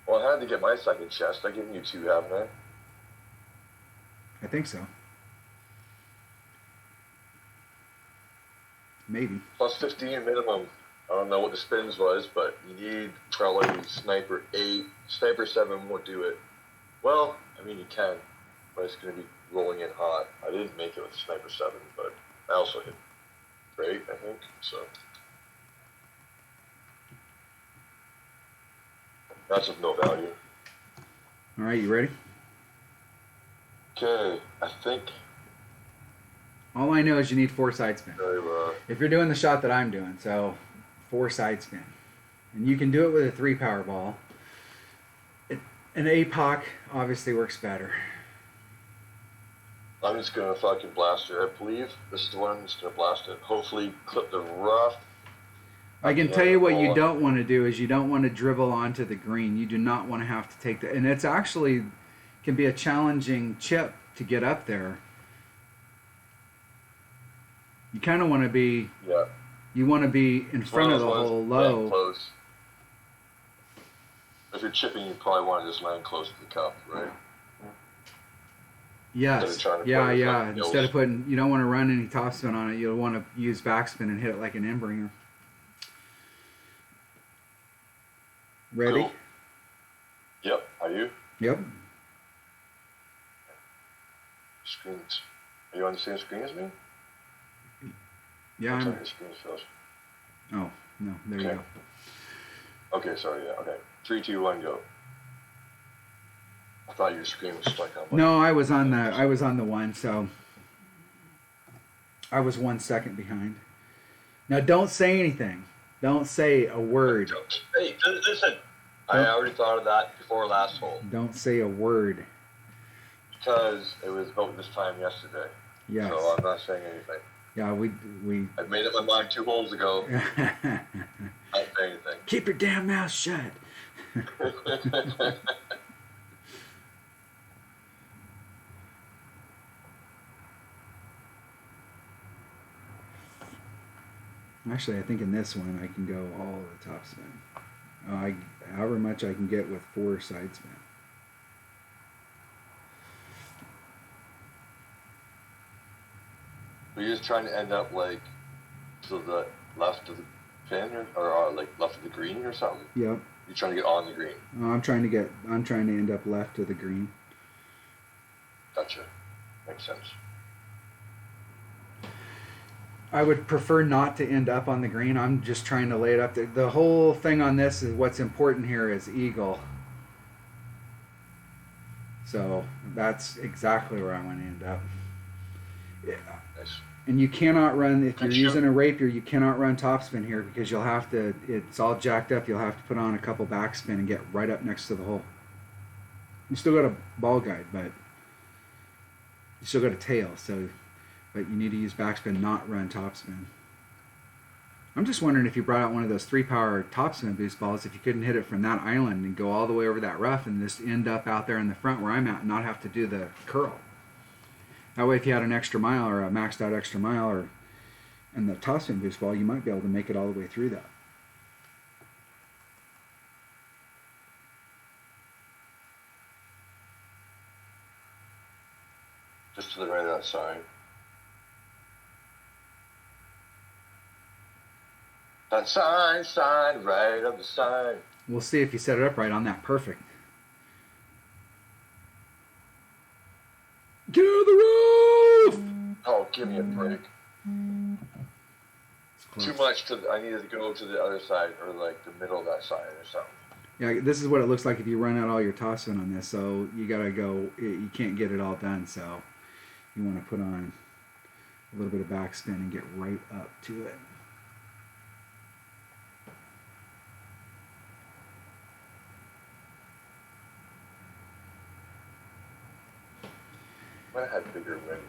Well, I had to get my second chest. I've given you 2, haven't I? I think so. Maybe. Plus 15 minimum. I don't know what the spins was, but you need probably Sniper 8. Sniper 7 won't do it. Well, you can, but it's going to be rolling in hot. I didn't make it with Sniper 7, but I also hit great, I think, so. That's of no value. All right, you ready? Okay, I think. All I know is you need 4 side spin. Very well. If you're doing the shot that I'm doing, so 4 side spin. And you can do it with a 3 power ball. An APOC obviously works better. I'm just going to fucking blast her. I believe this is the one that's going to blast it. Hopefully clip the rough. I can tell you what you don't want to do is you don't want to dribble onto the green. You do not want to have to take and it's actually can be a challenging chip to get up there. You kind of want to be You want to be in front of the hole low. Close. If you're chipping, you probably want to just land close to the cup, right? Yes. Yeah. Instead of putting, you don't want to run any topspin on it. You'll want to use backspin and hit it like an in-bringer. Ready? Cool. Yep. Are you? Yep. Screens. Are you on the same screen as me? Yeah, I'm. Oh, no, there you go. Okay, sorry, yeah, okay. 3, 2, 1, go. I thought your screen was stuck on. No, I was on the one, so I was 1 second behind. Now, don't say anything. Don't say a word. Hey, listen. I already thought of that before last hole. Don't say a word. Because it was about this time yesterday. Yes. So I'm not saying anything. Yeah, we. I made up my mind 2 holes ago. Not saying anything. Keep your damn mouth shut. Actually, I think in this one I can go all the top spin. However much I can get with 4 side spin. Are you just trying to end up like to the left of the pin or like left of the green or something? Yep. You're trying to get on the green. I'm trying to end up left of the green. Gotcha. Makes sense. I would prefer not to end up on the green. I'm just trying to lay it up there. The whole thing on this is what's important here is eagle. So that's exactly where I want to end up. Yeah. Nice. And you cannot run, if you're using a rapier, you cannot run topspin here because you'll have to, it's all jacked up. You'll have to put on a couple backspin and get right up next to the hole. You still got a ball guide, but you still got a tail. So, but you need to use backspin, not run topspin. I'm just wondering if you brought out one of those 3-power topspin boost balls, if you couldn't hit it from that island and go all the way over that rough and just end up out there in the front where I'm at and not have to do the curl. That way, if you had an extra mile or a maxed out extra mile and the topspin boost ball, you might be able to make it all the way through that. Just to the right of that sign. That sign, right of the sign. We'll see if you set it up right on that. Perfect. Get out of the roof! Oh, give me a break. Too much I needed to go to the other side or like the middle of that side or something. Yeah, this is what it looks like if you run out all your topspin on this. So you gotta go. You can't get it all done. So you want to put on a little bit of backspin and get right up to it. I had bigger wind.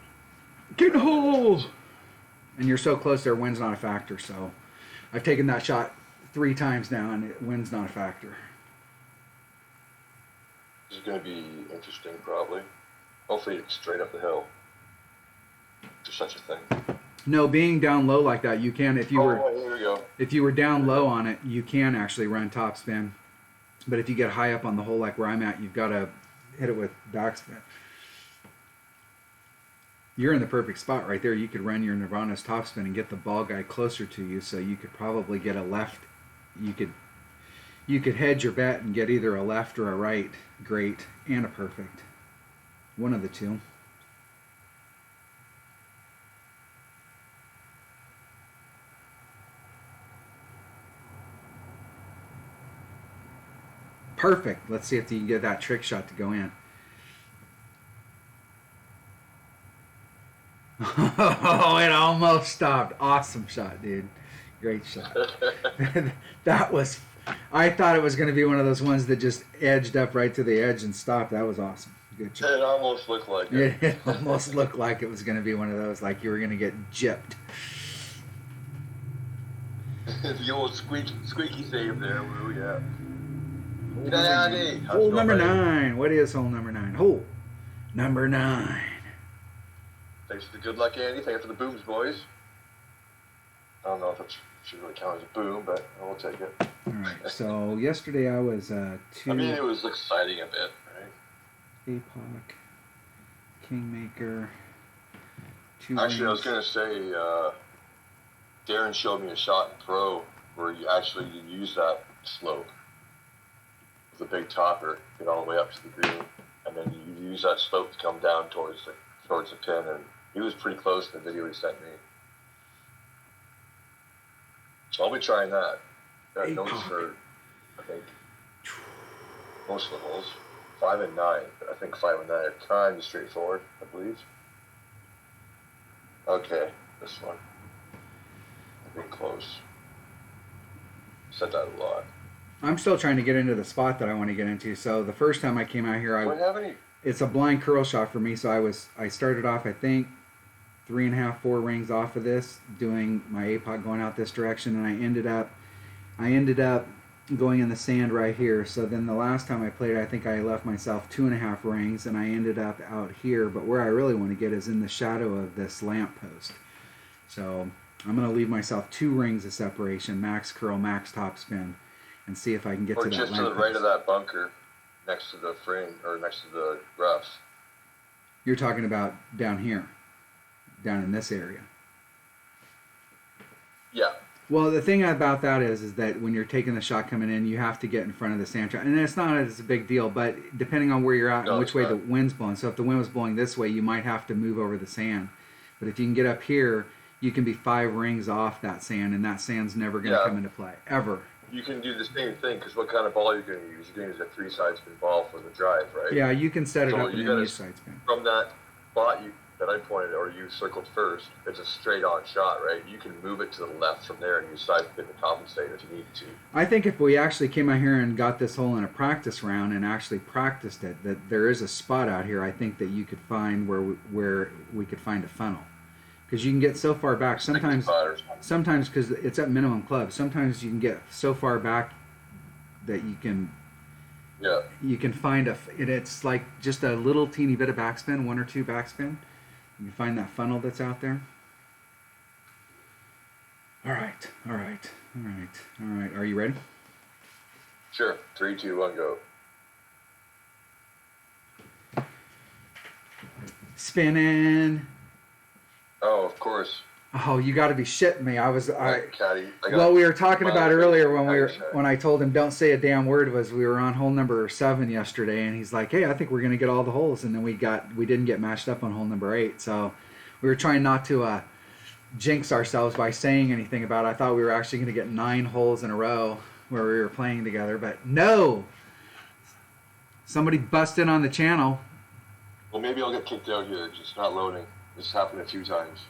Get in the hole! And you're so close there, wind's not a factor. So I've taken that shot 3 times now, and wind's not a factor. This is going to be interesting, probably. Hopefully it's straight up the hill. There's such a thing. No, being down low like that, you can, if you here we go. If you were down low on it, you can actually run topspin. But if you get high up on the hole like where I'm at, you've got to hit it with backspin. You're in the perfect spot right there. You could run your Nirvana's topspin and get the ball guy closer to you, so you could probably get a left. You could hedge your bet and get either a left or a right great and a perfect. One of the two. Perfect. Let's see if you can get that trick shot to go in. Oh, it almost stopped. Awesome shot, dude. Great shot. That was, I thought it was going to be one of those ones that just edged up right to the edge and stopped. That was awesome. Good shot. It almost looked like it. It almost looked like it was going to be one of those, like you were going to get gypped. The old squeaky save there, Woo, yeah. Hole number 9. What is hole number 9? Hole number 9. Thanks for the good luck, Andy. Thanks for the booms, boys. I don't know if it should really count as a boom, but I will take it. All right. So yesterday I was two. I mean, it was exciting a bit, right? APOC, Kingmaker, two. Actually, I was rings. gonna say, Darren showed me a shot in pro where you actually use that slope with a big topper, get all the way up to the green, and then you use that slope to come down towards the pin, and he was pretty close in the video he sent me. So I'll be trying that. Got notes for, I think, most of the holes. 5 and 9. I think 5 and 9 are kind of straightforward, I believe. Okay, this one. I've been close. Said that a lot. I'm still trying to get into the spot that I want to get into. So the first time I came out here, it's a blind curl shot for me. So I started off, I think, 3.5, 4 rings off of this, doing my APOC going out this direction, and I ended up going in the sand right here. So then the last time I played, I think I left myself 2.5 rings, and I ended up out here. But where I really want to get is in the shadow of this lamp post. So I'm going to leave myself 2 rings of separation, max curl, max topspin, and see if I can get to that lamp post. Or just to the right of that bunker, next to the frame, or next to the roughs. You're talking about down here, down in this area. Yeah. Well, the thing about that is that when you're taking the shot coming in, you have to get in front of the sand trap. And it's not as a big deal, but depending on where you're at and which way the wind's blowing. So if the wind was blowing this way, you might have to move over the sand. But if you can get up here, you can be 5 rings off that sand, and that sand's never going to come into play, ever. You can do the same thing, because what kind of ball you're going to use? You're going to use a 3-side spin ball for the drive, right? Yeah, you can set it up and then use side spin. From that spot that I pointed, or you circled first, it's a straight-on shot, right? You can move it to the left from there and use side spin to compensate if you need to. I think if we actually came out here and got this hole in a practice round and actually practiced it, that there is a spot out here, I think that you could find where we could find a funnel. Because you can get so far back, sometimes because it's at minimum club, sometimes you can get so far back that you can find it's like just a little teeny bit of backspin, 1 or 2 backspin. You can find that funnel that's out there. All right. Are you ready? Sure. 3, 2, 1, go. Spinning. Oh, of course. Oh, you got to be shitting me! Caddy. Well, we were talking about earlier when I told him don't say a damn word. We were on hole number 7 yesterday, and he's like, "Hey, I think we're gonna get all the holes," and then we didn't get matched up on hole number 8. So we were trying not to jinx ourselves by saying anything about it. I thought we were actually gonna get 9 holes in a row where we were playing together, but no. Somebody bust in on the channel. Well, maybe I'll get kicked out here. It's just not loading. This happened a few times.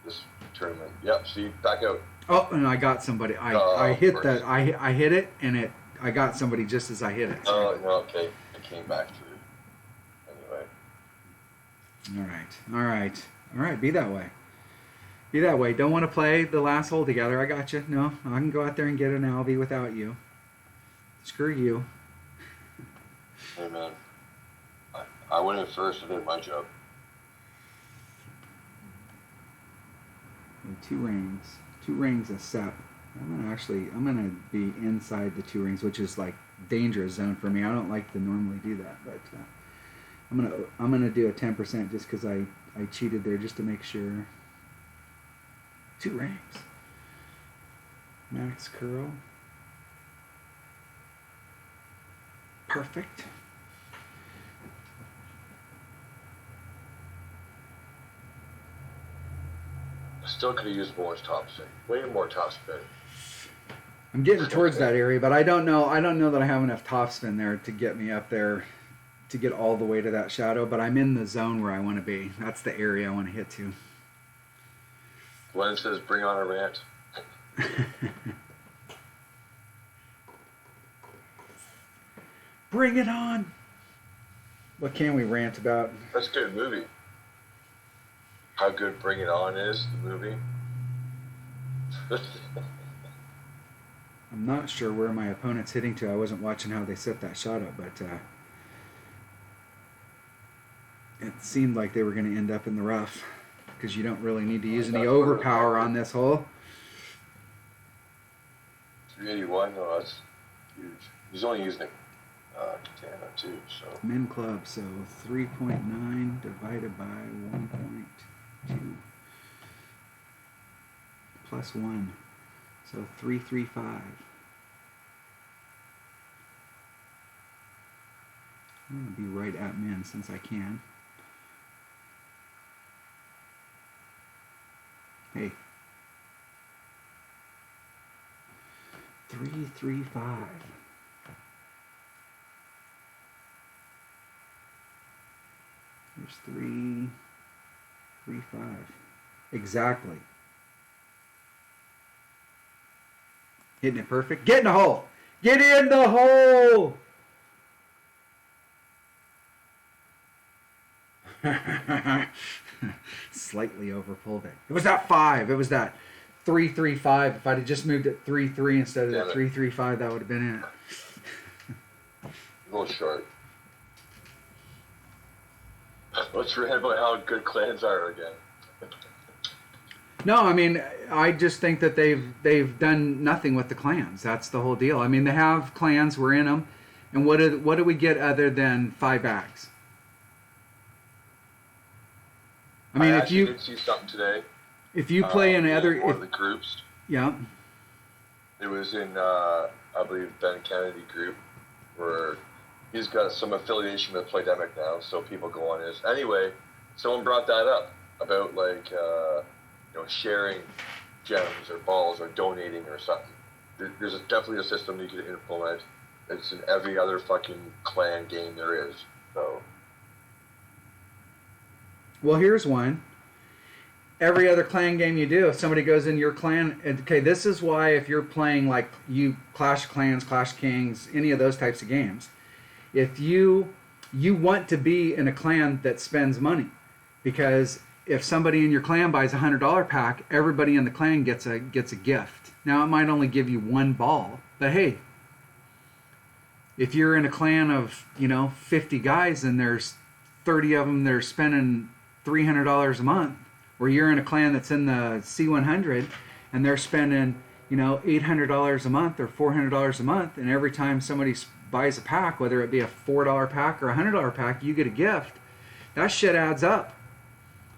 This tournament. Yep. See, back out. Oh, and I got somebody. I hit that. I hit it, and I got somebody just as I hit it. Oh, no, okay. It came back through. Anyway. All right. Be that way. Don't want to play the last hole together. I got you. No, I can go out there and get an Alvy without you. Screw you. Hey, man. I went in first. I did my job. 2 rings a sep. I'm gonna be inside the 2 rings, which is like dangerous zone for me. I don't like to normally do that, but I'm gonna do a 10% just because I cheated there just to make sure. 2 rings. Max curl. Perfect. Still could have used more topspin. Way more topspin. I'm getting towards that area, but I don't know that I have enough topspin there to get me up there to get all the way to that shadow, but I'm in the zone where I want to be. That's the area I want to hit to. Glenn says, bring on a rant. Bring it on. What can we rant about? That's a good movie. How good Bring It On is, the movie. I'm not sure where my opponent's hitting to. I wasn't watching how they set that shot up, but it seemed like they were going to end up in the rough because you don't really need to use any overpower on this hole. 381. No, that's huge. He's only using Katana too. So Min club. So 3.9 divided by 1.2 plus 1. So 335. I'm going to be right at min since I can. Hey. 335. There's 335. Exactly. Hitting it perfect. Get in the hole. Get in the hole. Slightly overpulled it. It was that 5. It was that 335. If I'd have just moved it 3-3 instead of the 335, that would have been it. A little short. Let's forget about how good clans are again. No, I mean, I just think that they've done nothing with the clans. That's the whole deal. I mean, they have clans. We're in them, and what do we get other than 5 bags? I mean, if you did see something today. If you play in other one of the groups, yeah, it was in I believe Ben Kennedy group where he's got some affiliation with Playdemic now, so people go on his. Anyway, someone brought that up about like sharing gems or balls or donating or something. There's definitely a system you could implement. It's in every other fucking clan game there is. So. Well, here's one. Every other clan game you do, if somebody goes in your clan, okay, this is why if you're playing like you Clash of Clans, Clash of Kings, any of those types of games, if you want to be in a clan that spends money, because if somebody in your clan buys $100 pack, everybody in the clan gets a gift. Now it might only give you 1 ball, but hey, if you're in a clan of 50 guys and there's 30 of them that are spending $300 a month, or you're in a clan that's in the C100 and they're spending $800 a month or $400 a month, and every time somebody buys a pack, whether it be a $4 pack or a $100 pack, you get a gift. That shit adds up.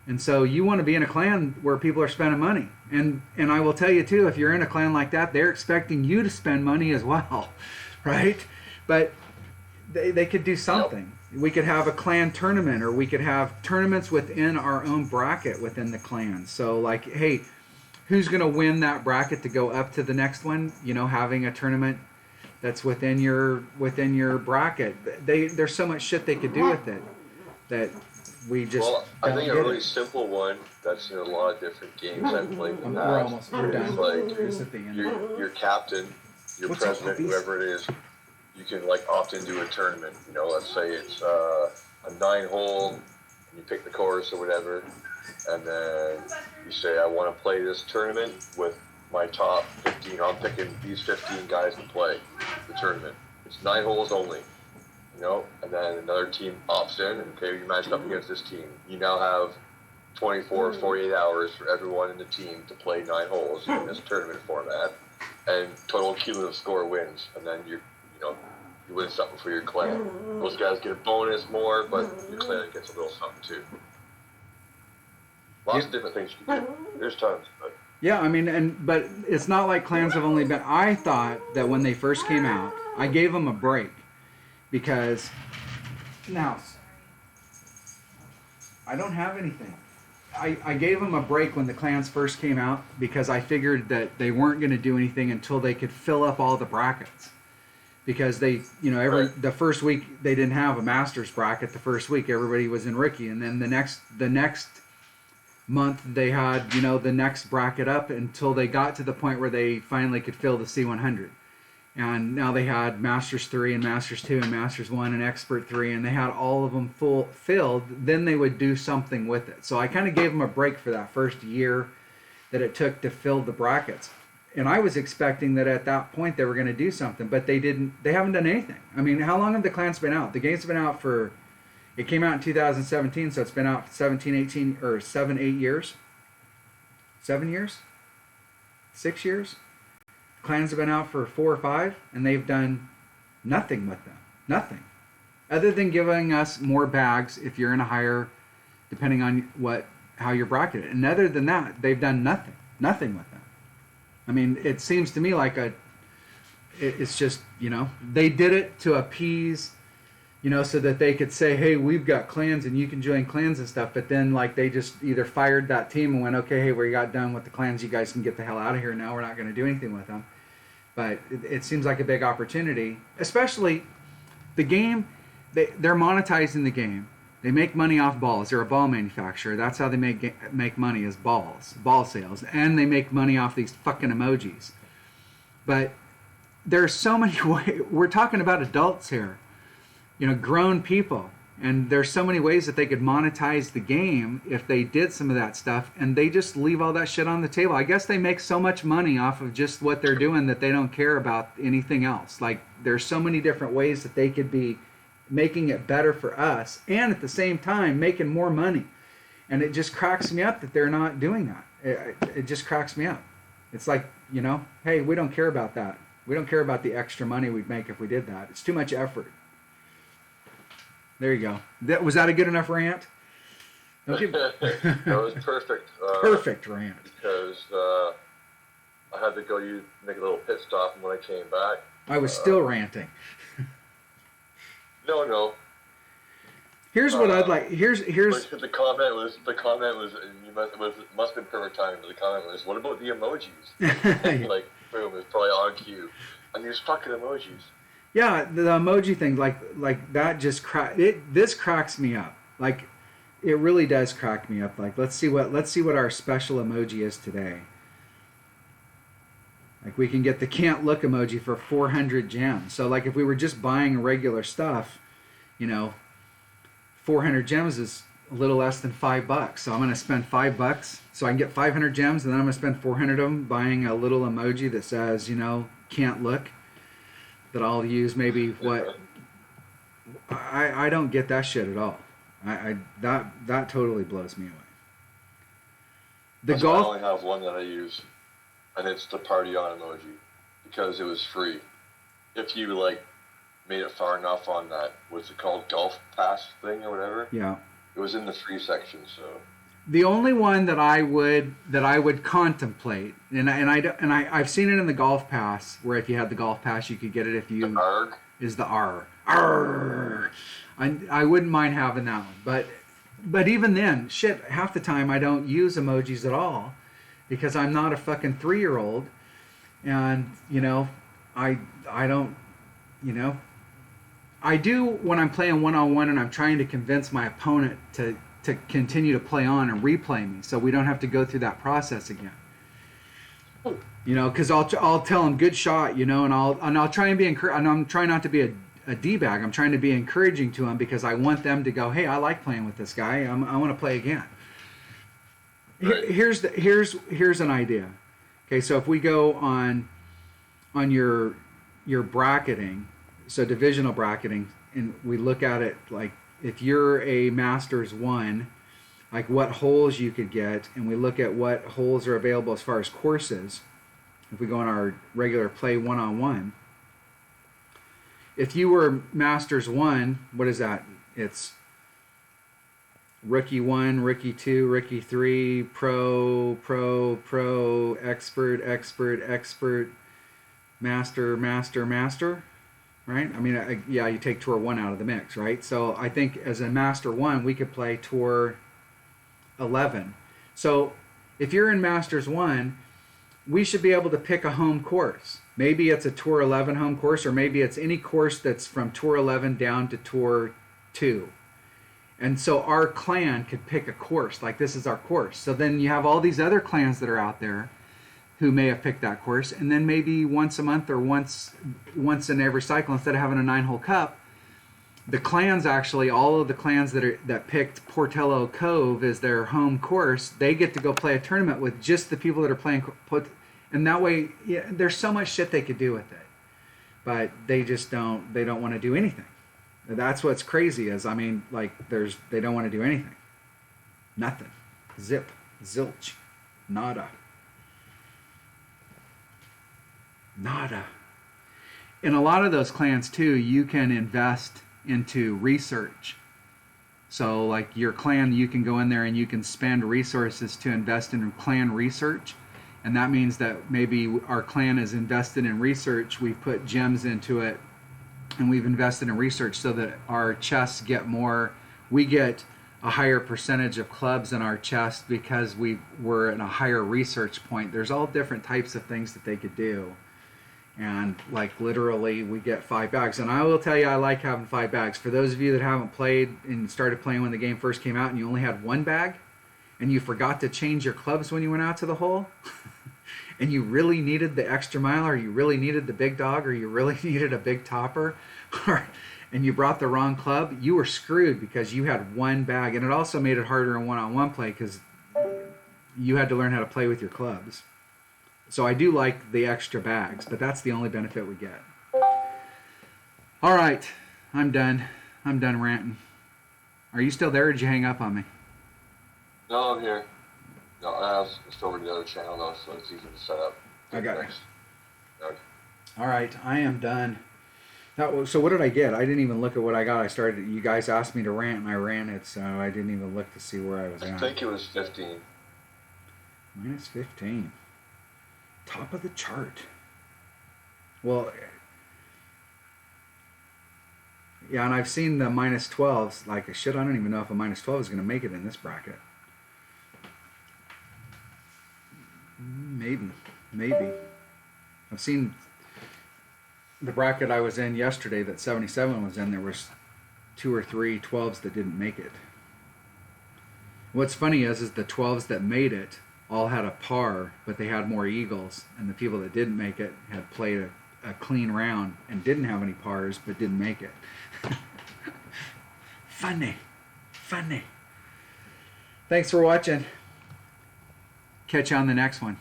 And so you want to be in a clan where people are spending money. And I will tell you too, if you're in a clan like that, they're expecting you to spend money as well, right? But they could do something. We could have a clan tournament, or we could have tournaments within our own bracket within the clan. So like, hey, who's going to win that bracket to go up to the next one? Having a tournament that's within your bracket. There's so much shit they could do with it that we just. Well, I think a really simple one that's in a lot of different games I've played in the past. We're done. Like Just at the end. your captain, your president, whoever it is. You can like opt into a tournament. Let's say it's a 9-hole, and you pick the course or whatever, and then you say, I want to play this tournament with my top 15. I'm picking these 15 guys to play the tournament. It's 9 holes only, and then another team opts in, and okay, you matched up against this team. You now have 24, 48 hours for everyone in the team to play 9 holes in this tournament format, and total cumulative score wins, and then you win something for your clan. Those guys get a bonus more, but your clan gets a little something too. Lots of different things you can do. There's tons, but. Yeah, I mean, but it's not like clans have only been. I thought that when they first came out, I gave them a break because now I don't have anything. I gave them a break when the clans first came out because I figured that they weren't going to do anything until they could fill up all the brackets. Because they, the first week they didn't have a Masters bracket. The first week everybody was in rookie, and then the next month they had the next bracket up until they got to the point where they finally could fill the C100. And now they had Masters 3 and Masters 2 and Masters 1 and Expert 3, and they had all of them filled. Then they would do something with it. So I kind of gave them a break for that first year that it took to fill the brackets. And I was expecting that at that point they were going to do something, but they didn't. They haven't done anything. I mean, how long have the clans been out? The game's been out for, it came out in 2017, so it's been out 17, 18, or 7, 8 years. 7 years? 6 years? clans have been out for 4 or 5, and they've done nothing with them. Nothing. Other than giving us more bags if you're in a higher, depending on how you're bracketed. And other than that, they've done nothing. Nothing with them. I mean, it seems to me like it's just, they did it to appease, so that they could say, hey, we've got clans and you can join clans and stuff. But then, like, they just either fired that team and went, okay, hey, we got done with the clans. You guys can get the hell out of here now. We're not going to do anything with them. But it seems like a big opportunity, especially the game. They're monetizing the game. They make money off balls. They're a ball manufacturer. That's how they make money, is ball sales. And they make money off these fucking emojis. But there's so many ways. We're talking about adults here, grown people. And there's so many ways that they could monetize the game if they did some of that stuff. And they just leave all that shit on the table. I guess they make so much money off of just what they're doing that they don't care about anything else. Like, there's so many different ways that they could be making it better for us and at the same time making more money. And it just cracks me up that they're not doing that. It just cracks me up. It's like, hey, we don't care about that. We don't care about the extra money we'd make if we did that. It's too much effort. There you go. Was that a good enough rant? Okay. That was perfect. Perfect rant. Because I had to go make a little pit stop, and when I came back, I was still ranting. No. Here's what I'd like. Here's. The comment was. It must have been perfect timing. But the comment was, "What about the emojis?" Like, boom, it's probably on cue. And these fucking emojis. Yeah, the emoji thing, like that just this cracks me up. Like, it really does crack me up. Like, let's see what our special emoji is today. Like, we can get the can't look emoji for 400 gems. So, like, if we were just buying regular stuff, 400 gems is a little less than $5. So I'm going to spend $5 so I can get 500 gems, and then I'm going to spend 400 of them buying a little emoji that says, can't look. That I'll use maybe what I don't get that shit at all. That totally blows me away. I only have one that I use, and it's the party on emoji because it was free. If you made it far enough on that, what's it called, golf pass thing or whatever? Yeah. It was in the free section, so. The only one that I would contemplate, and I've seen it in the golf pass, where if you had the golf pass, you could get it if you the ARG? Is the R. Arr. I wouldn't mind having that one, but even then, shit, half the time I don't use emojis at all because I'm not a fucking 3-year-old, and I don't, I do when I'm playing one-on-one and I'm trying to convince my opponent to continue to play on and replay me, so we don't have to go through that process again. Because I'll tell them good shot, and I'll try and be and I'm trying not to be a d-bag. I'm trying to be encouraging to them because I want them to go, hey, I like playing with this guy. I want to play again. Right. Here's an idea. Okay, so if we go on your bracketing, so divisional bracketing, and we look at it like, if you're a Masters 1, like what holes you could get, and we look at what holes are available as far as courses, if we go on our regular play one-on-one, if you were Masters 1, what is that? It's Rookie 1, Rookie 2, Rookie 3, Pro, Expert, Master, right? I mean, yeah, you take Tour 1 out of the mix, right? So I think as a Master 1, we could play Tour 11. So if you're in Masters 1, we should be able to pick a home course. Maybe it's a Tour 11 home course, or maybe it's any course that's from Tour 11 down to Tour 2. And so our clan could pick a course, like this is our course. So then you have all these other clans that are out there who may have picked that course, and then maybe once a month or once in every cycle, instead of having a 9-hole cup, the clans actually, all of the clans that picked Portello Cove as their home course, they get to go play a tournament with just the people that are playing, and that way, yeah, there's so much shit they could do with it, but they just don't want to do anything. That's what's crazy is, I mean, like, they don't want to do anything. Nothing. Zip. Zilch. Nada. Nada. In a lot of those clans too, you can invest into research. So like your clan, you can go in there and you can spend resources to invest in clan research. And that means that maybe our clan is invested in research, we've put gems into it, and we've invested in research so that our chests get more, we get a higher percentage of clubs in our chest because we were in a higher research point. There's all different types of things that they could do. And like literally we get 5 bags. And I will tell you, I like having 5 bags. For those of you that haven't played and started playing when the game first came out and you only had 1 bag and you forgot to change your clubs when you went out to the hole and you really needed the extra mile, or you really needed the big dog, or you really needed a big topper, and you brought the wrong club, you were screwed because you had 1 bag. And it also made it harder in one-on-one play because you had to learn how to play with your clubs. So I do like the extra bags, but that's the only benefit we get. All right, I'm done. I'm done ranting. Are you still there, or did you hang up on me? No, I'm here. No, I was just over to the other channel though, so it's easy to set up. I got it. Okay. All right, I am done. So what did I get? I didn't even look at what I got. I started. You guys asked me to rant, and I ran it, so I didn't even look to see where I was at. I think it was 15. Minus 15. Top of the chart. Well, yeah, and I've seen the minus 12s. Like, shit, I don't even know if a minus 12 is going to make it in this bracket. Maybe. I've seen the bracket I was in yesterday that 77 was in. There was 2 or 3 12s that didn't make it. What's funny is the 12s that made it all had a par, but they had more eagles, and the people that didn't make it had played a clean round and didn't have any pars but didn't make it. Funny. Thanks for watching. Catch you on the next one.